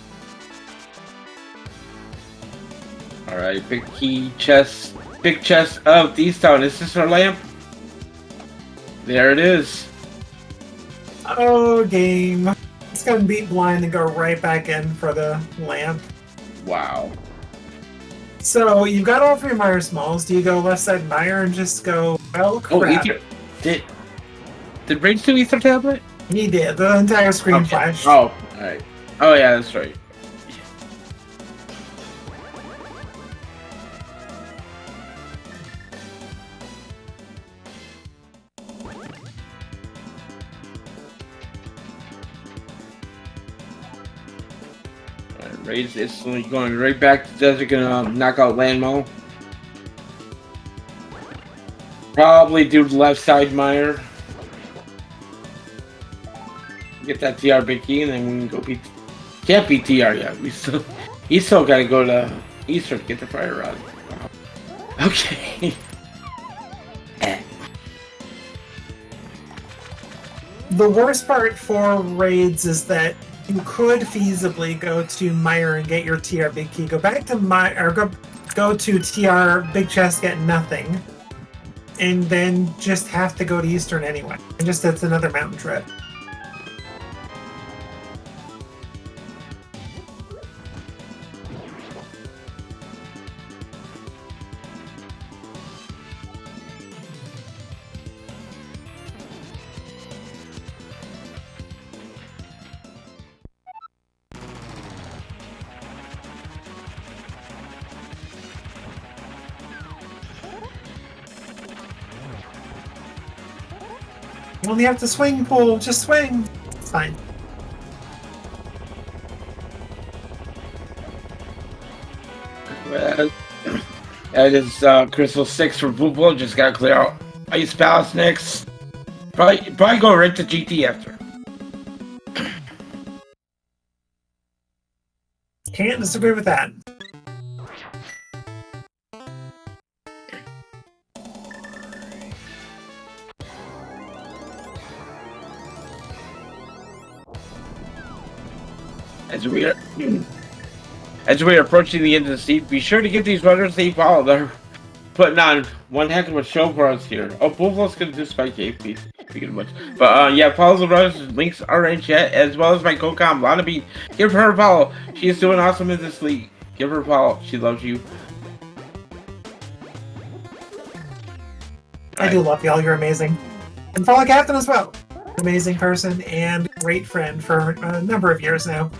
Alright, big chest of Thieves Town. Is this our lamp? There it is. Oh, game. It's gonna beat blind and go right back in for the lamp. Wow. So you've got all three Meyer Smalls. Do you go left side Meyer and just go, well, crap? Oh, Ether. Did Rage do Ether tablet? He did. The entire screen flashed. Oh, alright. Oh yeah, that's right. Rage instantly going right back to desert, gonna knock out Landmo. Probably do left side Meyer. Get that TR big key, and then we can go beat. Can't beat TR yet. He's still gotta go to Eastern to get the fire rod. Okay. The worst part for Raids is that you could feasibly go to Meyer and get your TR big key. Go back to Meyer, or go to TR big chest, get nothing, and then just have to go to Eastern anyway. And just that's another mountain trip. You only have to swing, Pool. Just swing. It's fine. That is Crystal 6 for Poufloat. Just gotta clear out Ice Palace next. Probably go right to GT after. Can't disagree with that. As we are approaching the end of the seat, be sure to give these runners a follow. They're putting on one heck of a show for us here. Oh, Poufloat's gonna do Spike AP, speaking of which. But yeah, follow the runners. Links are in chat, as well as my co-com, Lana B. Give her a follow. She is doing awesome in this league. Give her a follow. She loves you. I do love y'all. You're amazing. And follow Captain as well. amazing person and great friend for a number of years now.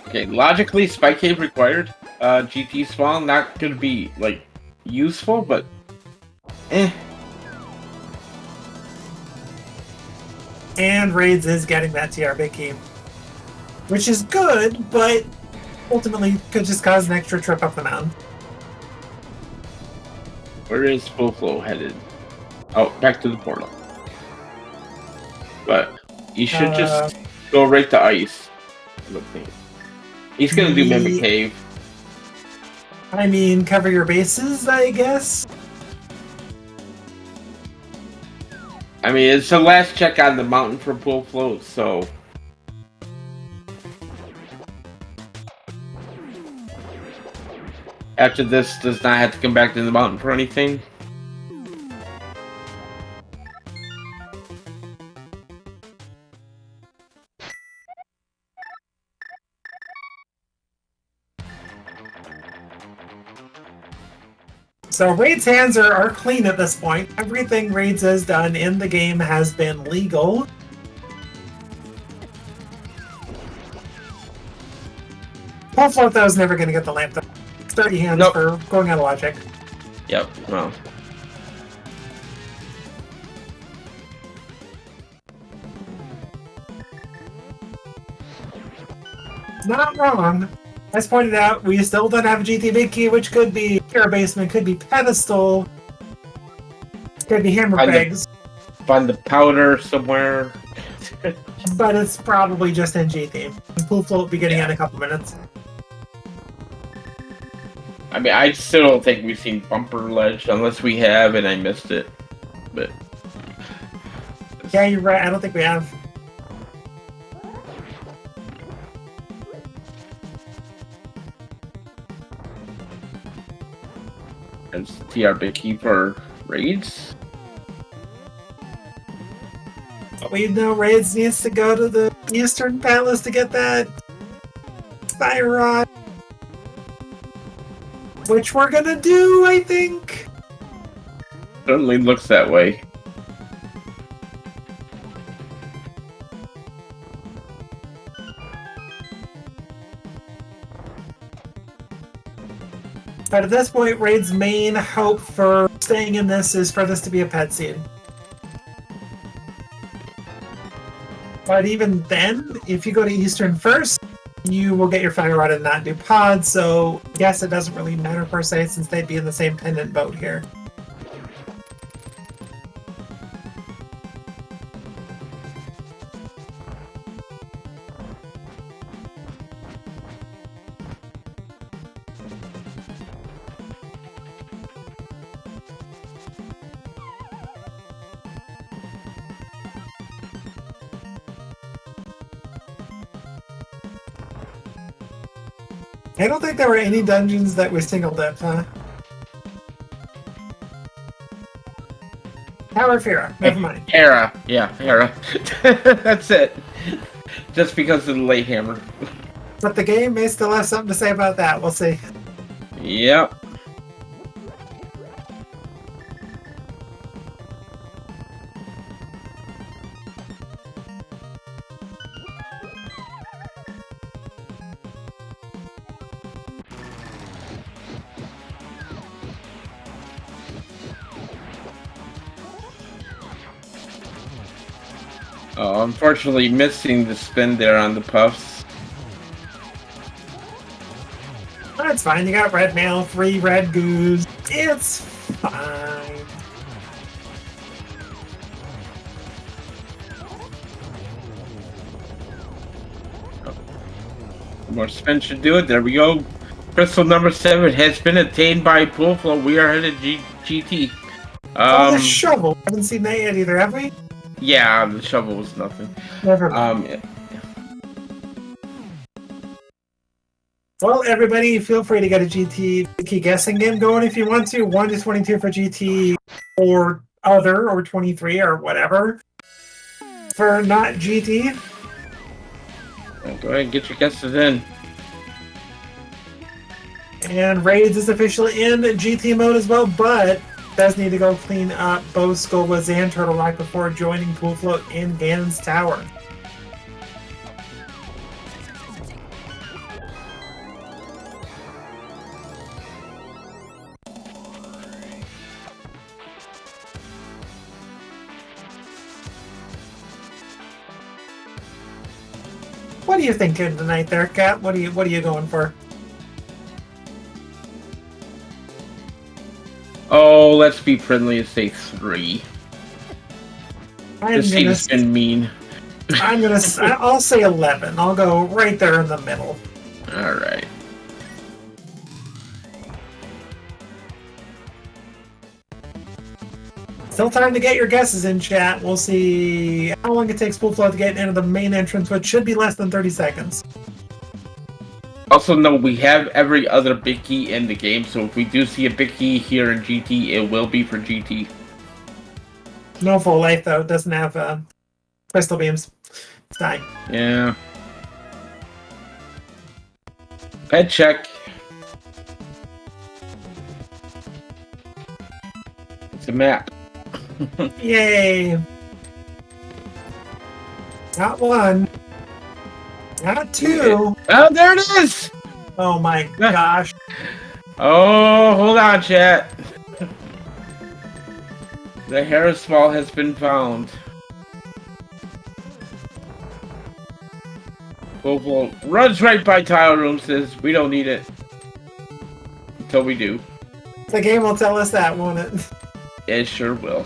Okay, logically, Spike Cave required. GT spawn not gonna be like useful, but And Raids is getting that TR big key, which is good, but ultimately could just cause an extra trip up the mountain. Where is Full Flow headed? Oh, back to the portal. But you should just go right to ice. He's gonna do Mimic Cave. I mean, cover your bases, I guess. I mean, it's the last check on the mountain for Full Flow, so. After this, does not have to come back to the mountain for anything. So Raid's hands are clean at this point. Everything Raids has done in the game has been legal. Full Float, though, is never going to get the lamp. Dirty hands for going out of logic. Yep, well. Not wrong. As pointed out, we still don't have a GT Big Key, which could be Pure Basement, could be Pedestal, could be Hammer Pegs. Find the powder somewhere. But it's probably just in GT. Full Float will be getting in a couple minutes. I mean, I still don't think we've seen Bumper Ledge, unless we have and I missed it. But yeah, you're right. I don't think we have. There's TR Big Key for Raids. We know Raids needs to go to the Eastern Palace to get that Fire Rod. Which we're gonna do, I think. Certainly looks that way. But at this point, Raid's main hope for staying in this is for this to be a pet scene. But even then, if you go to Eastern first, you will get your Fire Rod and not do pods, so I guess it doesn't really matter per se since they'd be in the same pendant boat here. I don't think there were any dungeons that were single depth, huh? Tower of Fira, never mind. Era, yeah, Era. That's it. Just because of the late hammer. But the game may still have something to say about that, we'll see. Yep. Unfortunately missing the spin there on the puffs. That's fine, you got red mail, 3 red goos. It's fine. More spin should do it. There we go. Crystal number 7 has been attained by Full Flow. We are headed GT. The shovel. Haven't seen that yet either, have we? Yeah, the shovel was nothing. Never mind. Well, everybody, feel free to get a GT key guessing game going if you want to. 1 to 22 for GT, or other, or 23, or whatever. For not GT. Go ahead and get your guesses in. And Raids is officially in GT mode as well, but does need to go clean up both Scoba's and Turtle Rock before joining Pool Float in Ganon's Tower. What are you thinking tonight there, Kat? What are you going for? Oh, let's be friendly and say 3. This seems been mean. I'll say 11. I'll go right there in the middle. All right. Still time to get your guesses in, chat. We'll see how long it takes Pool Float to get into the main entrance, which should be less than 30 seconds. Also, no, we have every other big key in the game, so if we do see a big key here in GT, it will be for GT. No full life, though. It doesn't have crystal beams. It's dying. Yeah. Head check. It's a map. Yay! Not 1. Not 2. Oh, there it is! Oh my gosh. Oh, hold on, chat. The Harris Ball has been found. Volvo runs right by tile room, says we don't need it. Until we do. The game will tell us that, won't it? It sure will.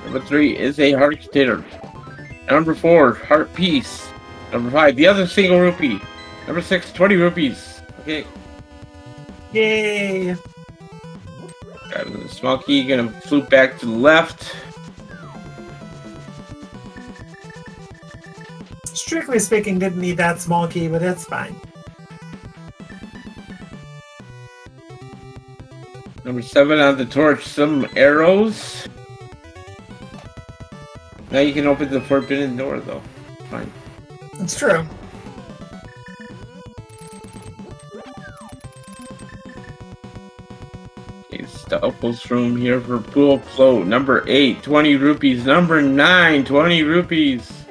Number 3 is a heart container. Number 4, heart piece. Number 5, the other single rupee. Number 6, 20 rupees. Okay. Yay! Got the small key, gonna flute back to the left. Strictly speaking, didn't need that small key, but it's fine. Number 7 on the torch, some arrows. Now you can open the forbidden door, though. Fine. It's true. Okay, Stealth's room here for Pool Float. Number 8, 20 rupees. Number 9, 20 rupees.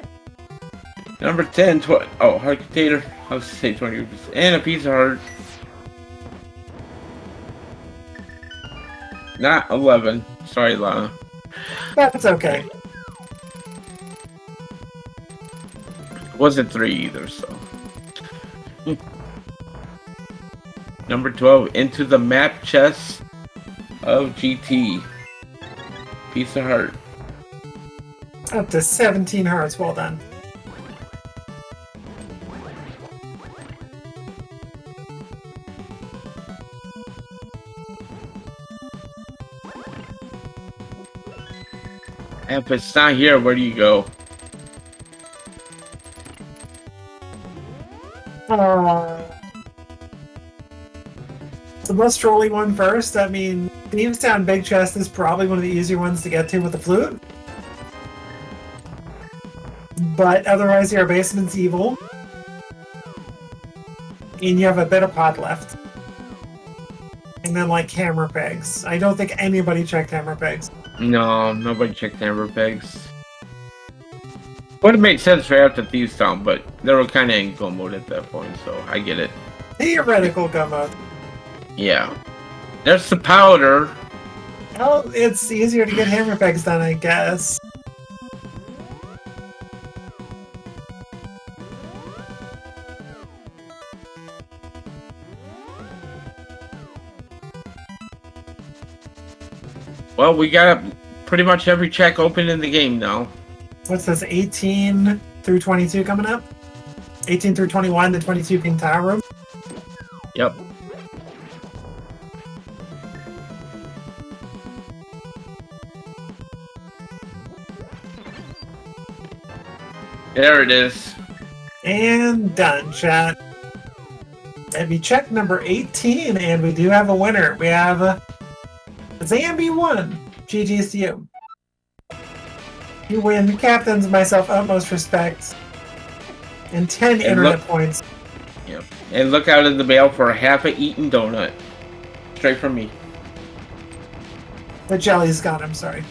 Number 10, oh, heart container. I was to say 20 rupees. And a piece of heart. Not 11. Sorry, Lana. That's okay. Wasn't 3 either, so. Number 12, into the map chest of GT. Piece of heart. Up to 17 hearts, well done. And if it's not here, where do you go? The most trolly one first. I mean, Beamstown Big Chest is probably one of the easier ones to get to with the flute. But otherwise, your basement's evil. And you have a bit of pot left. And then, like, hammer pegs. I don't think anybody checked hammer pegs. No, nobody checked hammer pegs. Would have made sense for after Thieves Town, but they were kind of in go mode at that point, so I get it. Theoretical go mode. Yeah. There's the powder. Well, it's easier to get hammer pegs done, I guess. Well, we got pretty much every check open in the game now. What's this, 18 through 22 coming up? 18 through 21, the 22 being Tower Room? Yep. There it is. And done, chat. And we checked number 18, and we do have a winner. We have Zambi won. GG's to you. You win. Captains myself utmost respect. And 10 internet points. Yep. And look out in the mail for a half-eaten donut. Straight from me. The jelly's gone, I'm sorry.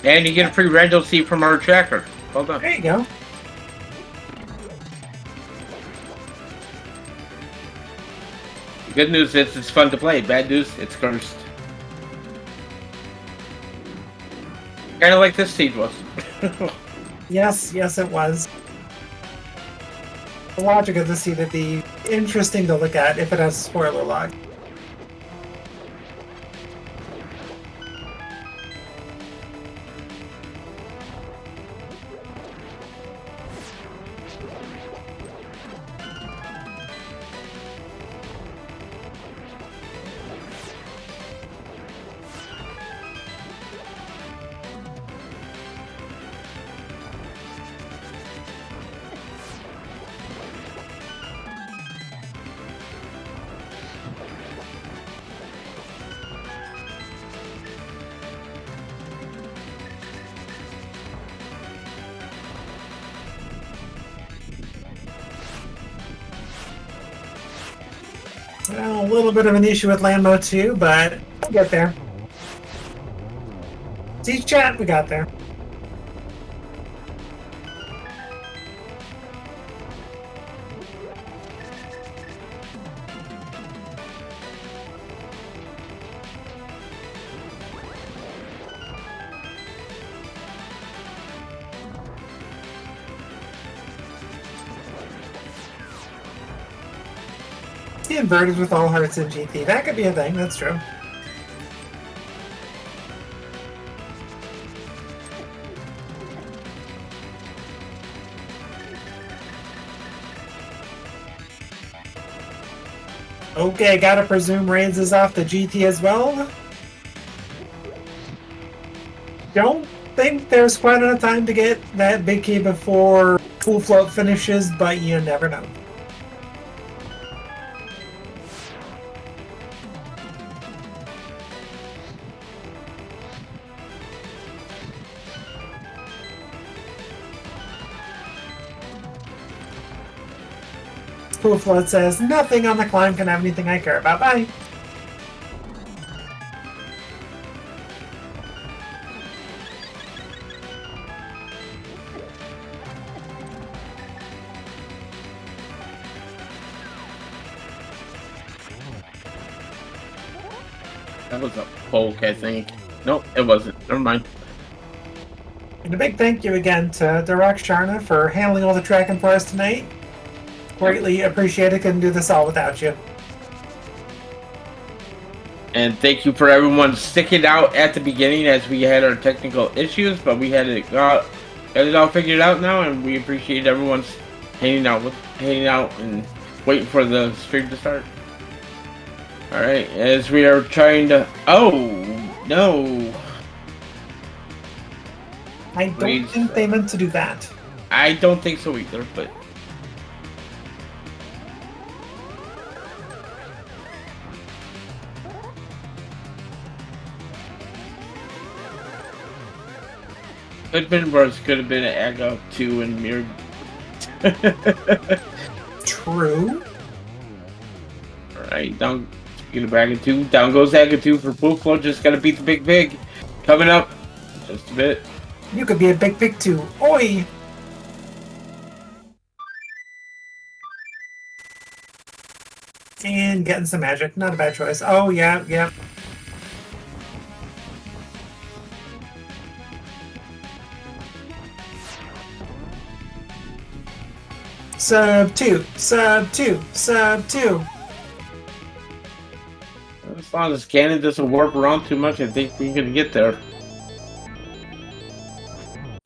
And you get a free random seat from our tracker. Well done. There you go. Good news is it's fun to play. Bad news, it's cursed. Kind of like this stage was. Yes, it was. The logic of the seed would be interesting to look at if it has spoiler log. Well, a little bit of an issue with land mode too, but we'll get there. See chat, we got there. Inverted with all hearts in GT. That could be a thing, that's true. Okay, gotta presume Reigns is off the GT as well. Don't think there's quite enough time to get that big key before full float finishes, but you never know. Full float says, nothing on the climb can have anything I care about. Bye. That was a poke, I think. Nope, it wasn't. Never mind. And a big thank you again to Direct Sharna for handling all the tracking for us tonight. Greatly appreciated. Couldn't do this all without you. And thank you for everyone sticking out at the beginning as we had our technical issues, but we had it all figured out now, and we appreciate everyone's hanging out and waiting for the stream to start. All right, as we are trying to. Oh no! I don't think they meant to do that. I don't think so either, but. Could have been worse. Could have been an Aga 2 and mirrored. True. Alright, down. Speaking of Aga 2, down goes Aga 2 for full flow. Just gotta beat the big pig. Coming up. Just a bit. You could be a big pig too. Oi! And getting some magic. Not a bad choice. Oh, yeah. Sub 2. As long as Ganon doesn't warp around too much, I think we can get there.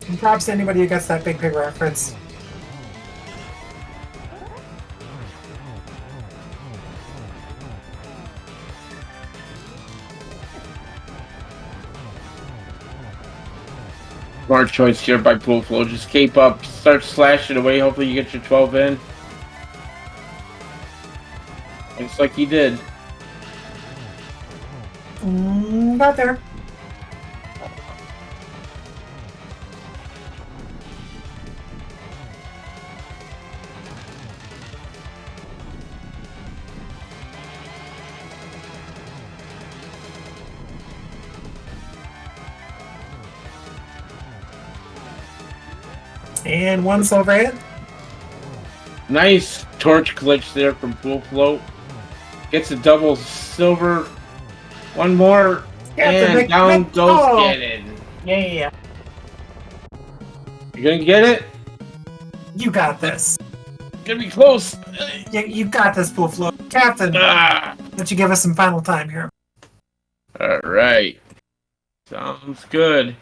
And props to anybody who gets that big pig reference. Smart choice here by Pool Flow. Just keep up, start slashing away. Hopefully you get your 12 in. Looks like he did. Got there. And one silver hit. Nice torch glitch there from Pool Float. Gets a double silver. One more. And down goes Ganon. Yeah. You gonna get it? You got this. Gonna be close. You got this, Pool Float. Captain, why don't you give us some final time here? Alright. Sounds good.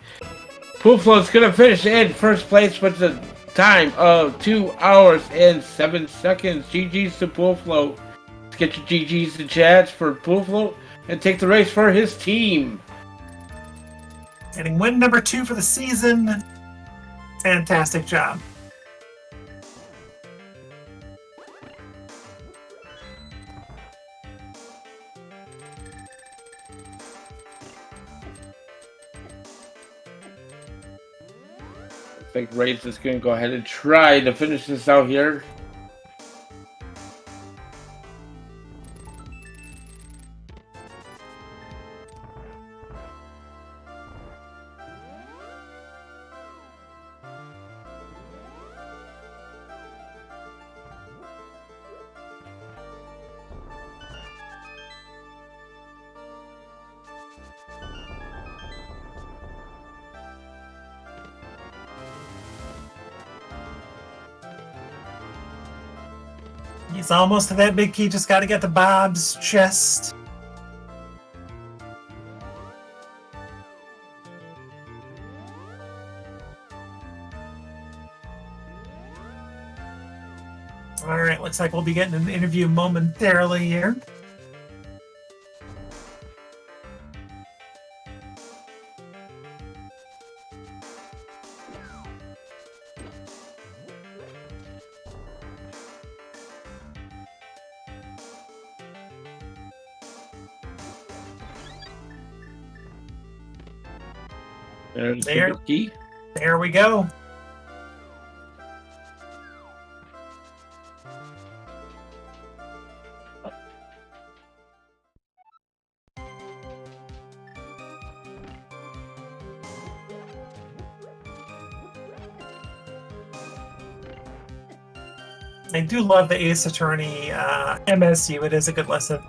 Pool Float's gonna finish in first place with a time of 2 hours and 7 seconds. GG's to Pool Float. Let's get your GG's in chats for Pool Float and take the race for his team. Getting win number 2 for the season. Fantastic job. I think Ray's is going to go ahead and try to finish this out here. He's almost to that big key, just got to get to Bob's chest. All right, looks like we'll be getting an interview momentarily here. There's the key. There we go. I do love the Ace Attorney MSU. It is a good lesson.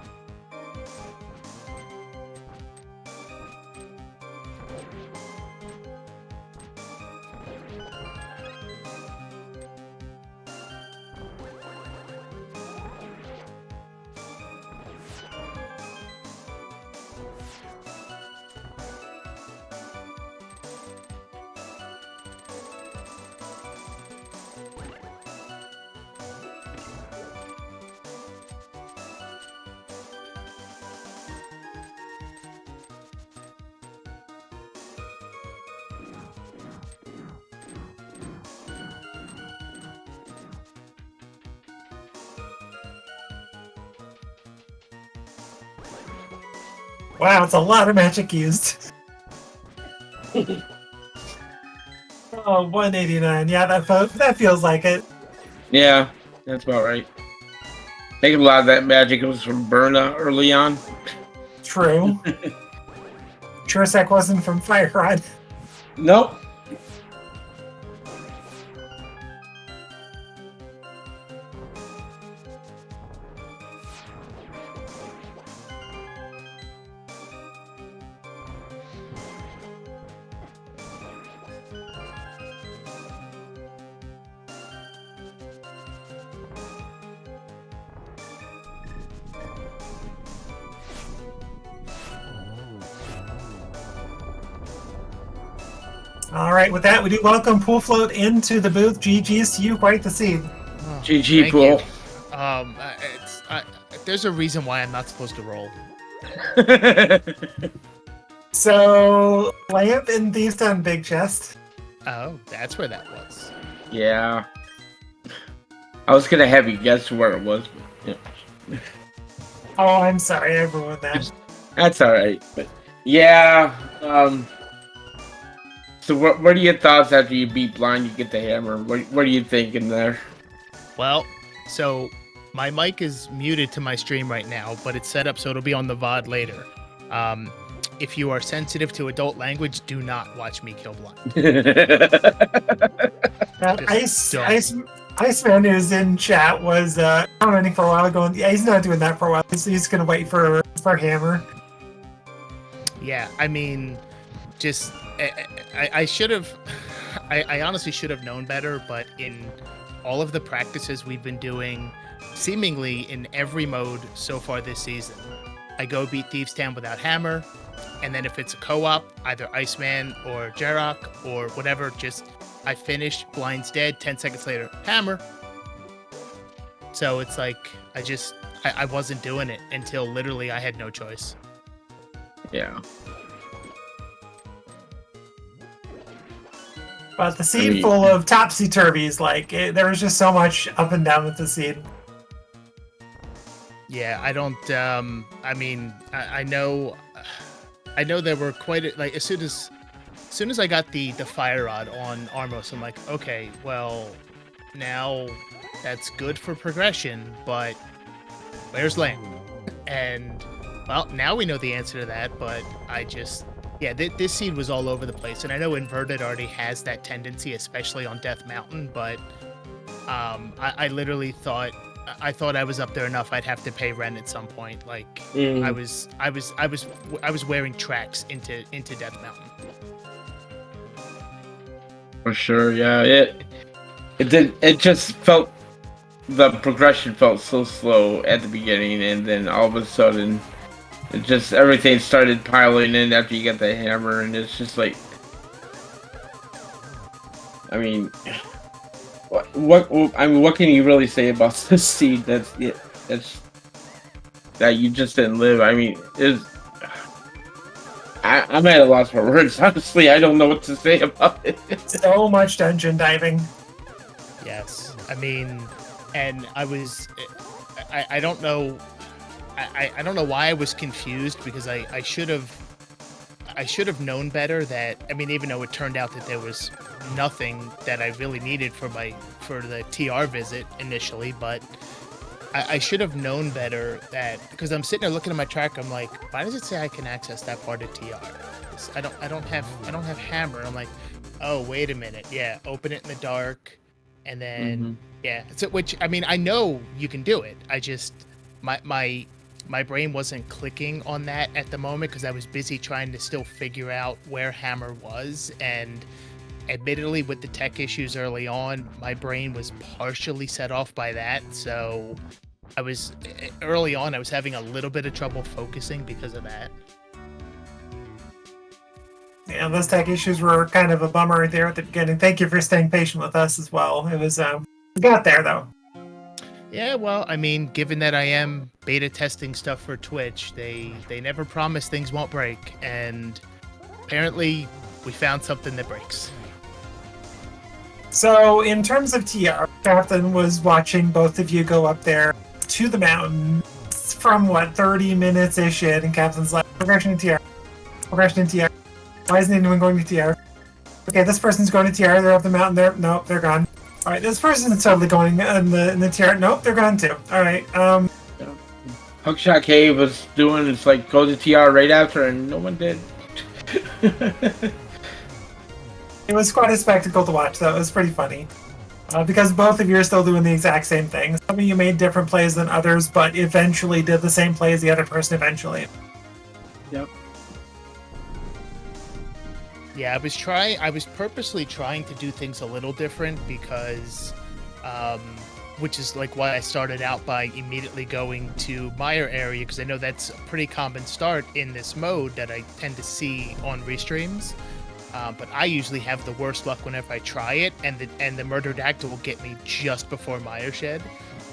Wow, it's a lot of magic used. Oh, 189. Yeah, that feels like it. Yeah, that's about right. I think a lot of that magic was from Berna early on. True. Cheesesteak wasn't from Fire Rod. Nope. All right, with that, we do welcome Pool Float into the booth. GG's to you, quite the scene. Oh, GG Pool. There's a reason why I'm not supposed to roll. So, Lamp in Thieves Town Big Chest. Oh, that's where that was. Yeah. I was gonna have you guess where it was, but yeah. Oh, I'm sorry, I ruined that. That's alright. But yeah, so what are your thoughts after you beat Blind, you get the hammer? What are you thinking there? Well, so my mic is muted to my stream right now, but it's set up so it'll be on the VOD later. If you are sensitive to adult language, do not watch me kill Blind. Iceman, who's in chat, was commenting for a while, going, "Yeah, he's not doing that for a while. He's gonna wait for hammer." Yeah, I mean, just I should have. I honestly should have known better, but in all of the practices we've been doing, seemingly in every mode so far this season, I go beat Thieves Town without hammer, and then if it's a co-op, either Iceman or Jarok or whatever, just I finish, Blind's dead, 10 seconds later, hammer. So it's like I wasn't doing it until literally I had no choice. Yeah. But the seed full of topsy-turvies, like, there was just so much up and down with the seed. Yeah, I don't, I mean, I know there were like, as soon as I got the fire rod on Armos, I'm like, okay, well, now that's good for progression, but where's Lane? And, well, now we know the answer to that, but yeah, this seed was all over the place, and I know Inverted already has that tendency, especially on Death Mountain, but I literally thought I was up there enough I'd have to pay rent at some point. Like I was wearing tracks into Death Mountain. For sure, yeah. It just felt, the progression felt so slow at the beginning, and then all of a sudden it just, everything started piling in after you get the hammer, and it's just like, I mean, what can you really say about this seed that you just didn't live? I mean, I'm at a loss for words. Honestly, I don't know what to say about it. So much dungeon diving. Yes, I mean, and I don't know. I don't know why I was confused, because I should have known better that, I mean, even though it turned out that there was nothing that I really needed for the TR visit initially, but I should have known better that, because I'm sitting there looking at my track, I'm like, why does it say I can access that part of TR? I don't have hammer. I'm like, oh, wait a minute. Yeah, open it in the dark, and then yeah. So, which, I mean, I know you can do it. I just my brain wasn't clicking on that at the moment because I was busy trying to still figure out where hammer was, and admittedly with the tech issues early on, my brain was partially set off by that. So I was having a little bit of trouble focusing because of that. Yeah, those tech issues were kind of a bummer right there at the beginning. Thank you for staying patient with us as well. It was we got there though. Yeah, well, I mean, given that I am beta testing stuff for Twitch, they never promise things won't break, and apparently we found something that breaks. So in terms of TR, Captain was watching both of you go up there to the mountain from 30 minutes-ish in, and Captain's like, progression in TR. Why isn't anyone going to TR? Okay, this person's going to TR, they're up the mountain there. Nope, they're gone. Alright, this person's totally going in the TR. Nope, they're gone too. Alright, Hookshot Cave was doing, it's like, go to TR right after, and no one did. It was quite a spectacle to watch, though. It was pretty funny. Because both of you are still doing the exact same thing. Some of you made different plays than others, but eventually did the same play as the other person eventually. Yep. Yeah, I was purposely trying to do things a little different because, which is like why I started out by immediately going to Meyer area, because I know that's a pretty common start in this mode that I tend to see on restreams. But I usually have the worst luck whenever I try it, and the murdered actor will get me just before Meyer Shed.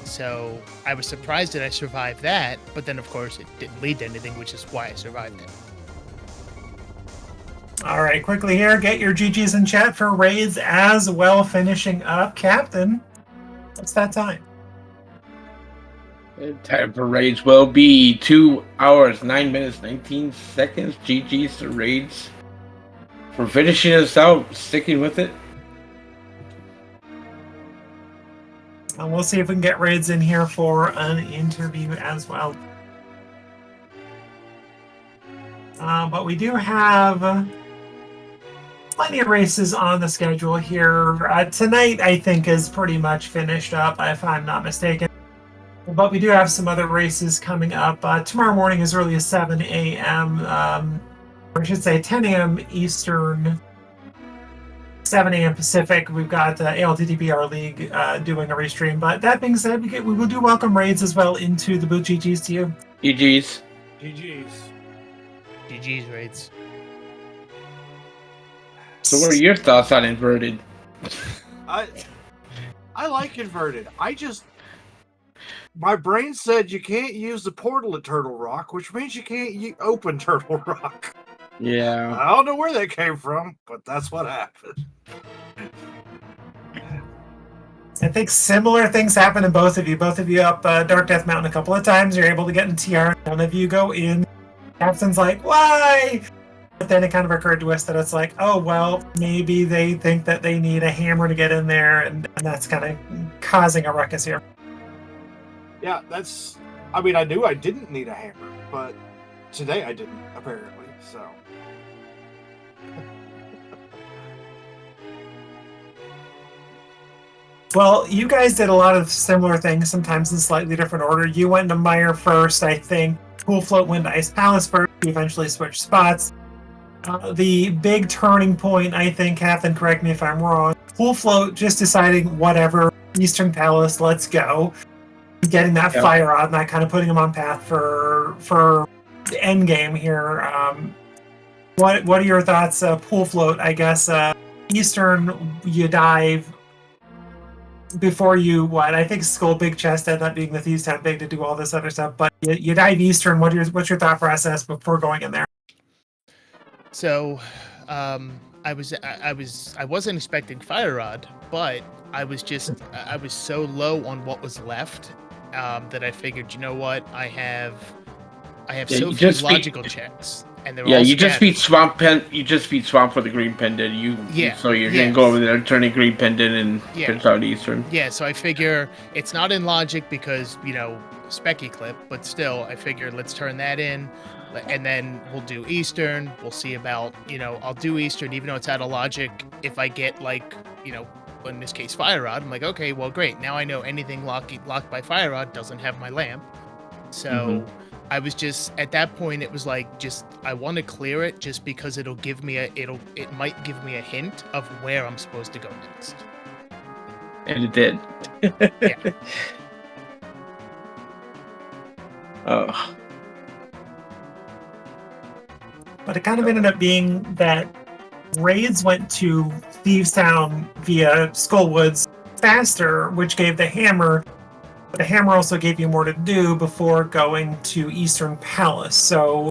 So I was surprised that I survived that, but then of course it didn't lead to anything, which is why I survived it. All right, quickly here, get your GGs in chat for raids as well. Finishing up, Captain. What's that time? Time for raids will be 2 hours, 9 minutes, 19 seconds. GG's to raids for finishing us out, sticking with it. And we'll see if we can get raids in here for an interview as well. But we do have plenty of races on the schedule here. Tonight, I think, is pretty much finished up, if I'm not mistaken. But we do have some other races coming up. Tomorrow morning as early as 7 a.m., or I should say 10 a.m. Eastern, 7 a.m. Pacific. We've got ALTTPR League doing a restream. But that being said, we will do welcome raids as well into the booth. GG's to you. GG's. GG's. GG's raids. So what are your thoughts on inverted? I like inverted. My brain said you can't use the portal at Turtle Rock, which means you can't open Turtle Rock. Yeah. I don't know where that came from, but that's what happened. I think similar things happen to both of you. Both of you up Dark Death Mountain a couple of times. You're able to get in TR. None of you go in. Captain's like, why? But then it kind of occurred to us that it's like, oh, well, maybe they think that they need a hammer to get in there, and that's kind of causing a ruckus here. Yeah, I mean, I knew I didn't need a hammer, but today I didn't, apparently, so. Well, you guys did a lot of similar things, sometimes in slightly different order. You went to Meyer first, I think. Pool Float went to Ice Palace first. You eventually switched spots. The big turning point, I think, Captain, correct me if I'm wrong, Pool Float just deciding, whatever, Eastern Palace, let's go. Getting that fire on, that kind of putting him on path for the end game here. What are your thoughts? Pool Float, I guess. Eastern, you dive before you, I think Skull Big Chest ended up being the Thieves Town Big to do all this other stuff, but you dive Eastern. What's your thought process before going in there? So, I wasn't expecting Fire Rod, but I was so low on what was left that I figured, you know what, I have so few logical checks, and they're all you just beat scattered. Swamp You just beat Swamp for the green pendant. So you're gonna go over there, turn a green pendant, and finish out Eastern. Yeah, so I figure it's not in logic because Specky Clip, but still, I figure let's turn that in. And then we'll do Eastern. We'll see about, I'll do Eastern, even though it's out of logic. If I get in this case, Fire Rod, I'm like, okay, well, great. Now I know anything locked by Fire Rod doesn't have my lamp. So I was just, at that point, it was like, I want to clear it just because it might give me a hint of where I'm supposed to go next. And it did. Yeah. Oh. But it kind of ended up being that raids went to Thieves Town via Skullwoods faster, which gave the hammer. But the hammer also gave you more to do before going to Eastern Palace. So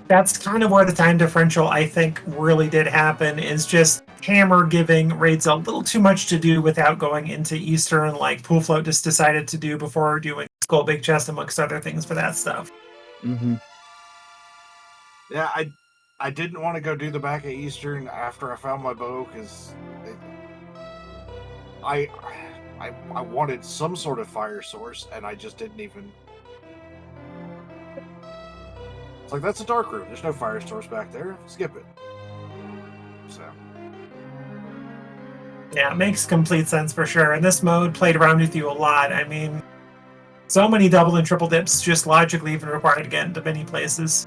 that's kind of where the time differential, I think, really did happen, is just hammer giving raids a little too much to do without going into Eastern, like Pool Float just decided to do before doing Skull Big Chest, amongst other things for that stuff. Mm-hmm. Yeah, I didn't want to go do the back of Eastern after I found my bow because I wanted some sort of fire source and I just didn't even. It's like, that's a dark room. There's no fire source back there. Skip it. So. Yeah, it makes complete sense for sure. And this mode played around with you a lot. I mean, so many double and triple dips just logically even required to get into many places.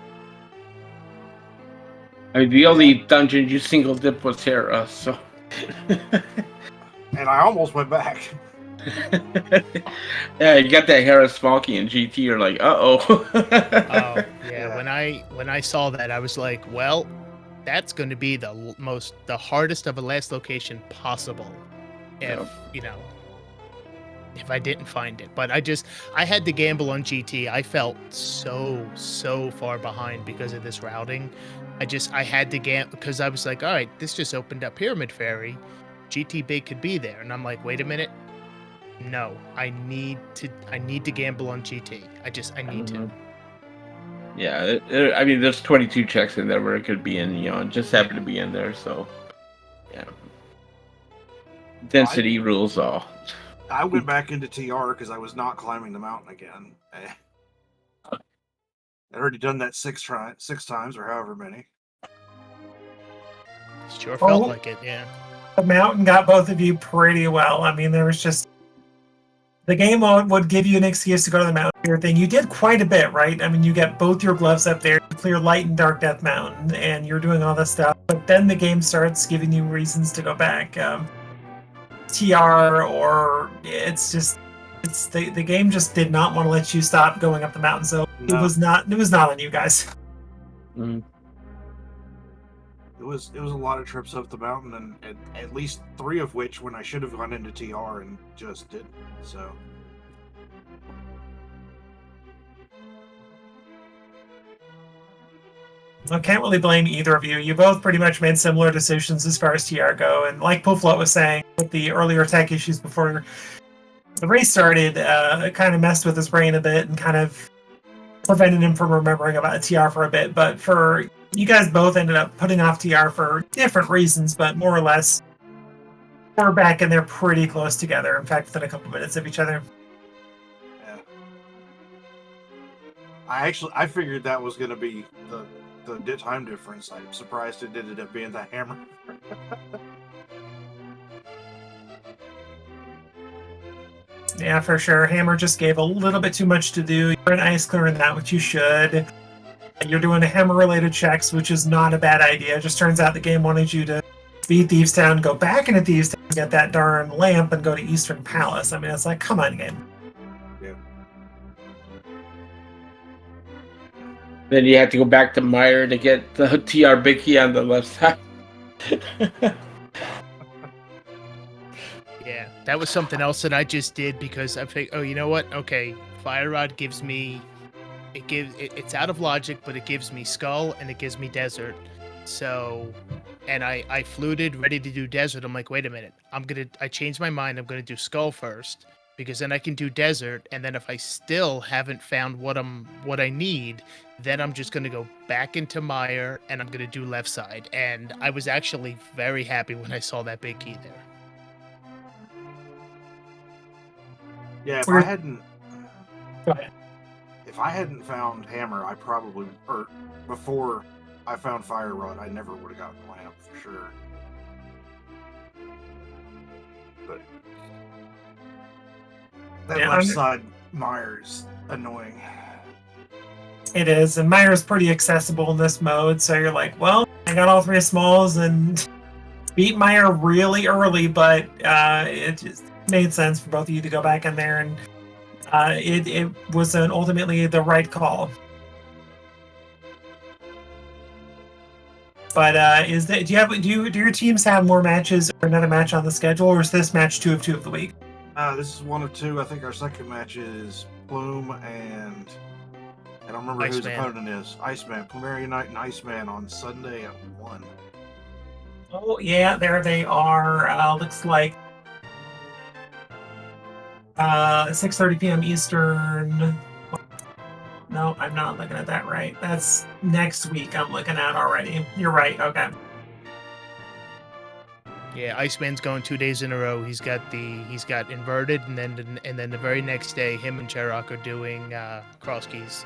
I mean, the only dungeon you single dip was Terra, so. And I almost went back. Yeah, you got that Harris Smalky in GT, you're like, uh-oh. Oh, yeah. When I saw that, I was like, well, that's going to be the hardest of a last location possible. If, if I didn't find it. But I had to gamble on GT. I felt so far behind because of this routing. I had to gamble because I was like, all right, this just opened up Pyramid Fairy. GT Big could be there. And I'm like, wait a minute. No, I need to gamble on GT. I need to. Yeah, I mean, there's 22 checks in there where it could be in Neon. Just happened to be in there, so yeah. Density rules all. I went back into TR because I was not climbing the mountain again. I'd already done that six times or however many. Sure felt like it, yeah. The mountain got both of you pretty well. I mean, there was just the game would give you an excuse to go to the mountain clear thing. You did quite a bit, right? I mean, you get both your gloves up there, you clear Light and Dark Death Mountain, and you're doing all this stuff. But then the game starts giving you reasons to go back. TR, or the game just did not want to let you stop going up the mountain. So no. It was not on you guys. Mm. It was a lot of trips up the mountain, and at least 3 of which when I should have gone into TR and just didn't. So I can't really blame either of you. You both pretty much made similar decisions as far as TR go, and like Pooflot was saying, with the earlier tech issues before the race started, it kind of messed with his brain a bit and kind of prevented him from remembering about TR for a bit. But for you guys both ended up putting off TR for different reasons, but more or less we're back in there pretty close together. In fact, within a couple minutes of each other. Yeah. I figured that was going to be the time difference. I'm surprised it ended up being the hammer. Yeah, for sure. Hammer just gave a little bit too much to do. You're an ice clear in that, which you should. You're doing a hammer-related checks, which is not a bad idea. It just turns out the game wanted you to beat Thieves Town, go back into Thieves Town, get that darn lamp, and go to Eastern Palace. I mean, it's like, come on, game. Yeah. Then you have to go back to Meyer to get the TR big key on the left side. Yeah, that was something else that I just did because I think, oh, you know what? Okay, Fire Rod gives me, it's out of logic, but it gives me Skull and it gives me Desert. So, and I fluted, ready to do Desert. I'm like, wait a minute, I changed my mind. I'm gonna do Skull first because then I can do Desert, and then if I still haven't found what I need, then I'm just gonna go back into Meyer and I'm gonna do left side. And I was actually very happy when I saw that big key there. Yeah, if I hadn't found Hammer, I probably, or before I found Fire Rod, I never would have gotten the lamp for sure. But that left side Meyer's annoying. It is, and Meyer's pretty accessible in this mode, so you're like, well, I got all 3 smalls and beat Meyer really early, but it just made sense for both of you to go back in there, and it was ultimately the right call. But do your teams have more matches or another match on the schedule, or is this match 2 of 2 of the week? This is 1 of 2. I think our second match is Plume and I don't remember who his opponent is. Iceman, Plumeria Unite and Iceman on Sunday at 1. Oh yeah, there they are. Looks like 6:30 p.m. Eastern. No, I'm not looking at that right. That's next week I'm looking at already. You're right, okay. Yeah, Iceman's going 2 days in a row. He's got Inverted, and then the very next day, him and Cherok are doing Cross Keys.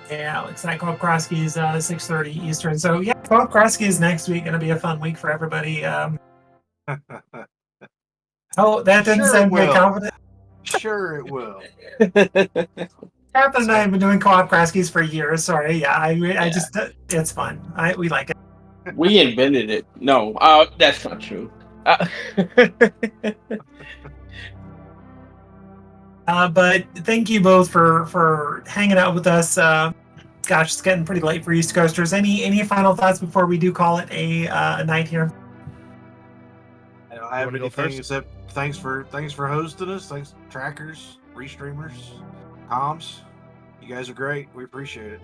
Yeah, looks like Cross Keys 6:30 Eastern. So yeah, Cross Keys next week. Gonna be a fun week for everybody. Oh, that didn't sound very confident. Sure it will. Captain and I have been doing co-op Cross Keys for years. Sorry, yeah, I just it's fun. We like it. We invented it. No, that's not true. But thank you both for hanging out with us. Gosh, it's getting pretty late for East Coasters. Any final thoughts before we do call it a night here? I I have wanna go anything first? except thanks for hosting us. Thanks, trackers, restreamers, comms. You guys are great. We appreciate it.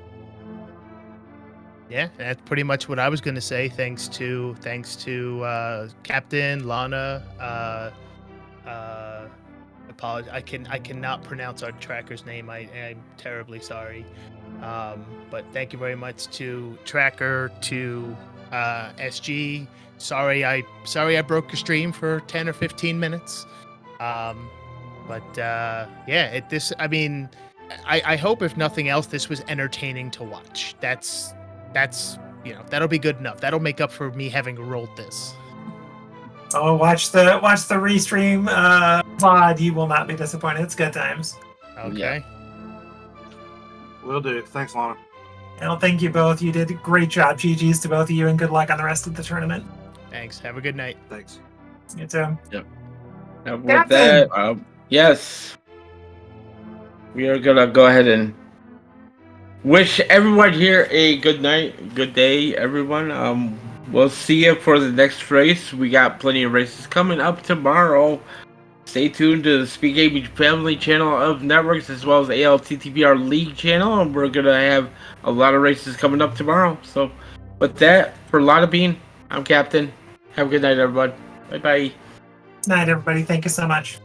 Yeah, that's pretty much what I was going to say. Thanks to Captain Lana. Apologize. I cannot pronounce our tracker's name. I'm terribly sorry. But thank you very much to Tracker, to SG. Sorry I broke your stream for 10 or 15 minutes. I mean, I hope if nothing else this was entertaining to watch. That's that'll be good enough. That'll make up for me having rolled this. Oh, watch the restream VOD. You will not be disappointed. It's good times. Okay. Will do. Thanks, Lana. Well, thank you both. You did a great job. GG's to both of you, and good luck on the rest of the tournament. Thanks. Have a good night. Thanks. You too. Yep. And with that, yes, we are gonna go ahead and wish everyone here a good night, good day, everyone. We'll see you for the next race. We got plenty of races coming up tomorrow. Stay tuned to the SpeedGaming family channel of networks as well as ALTTPR League channel, and we're gonna have a lot of races coming up tomorrow. So, with that, for Lotta Bean, I'm Captain. Have a good night, everyone. Bye bye. Night, everybody. Thank you so much.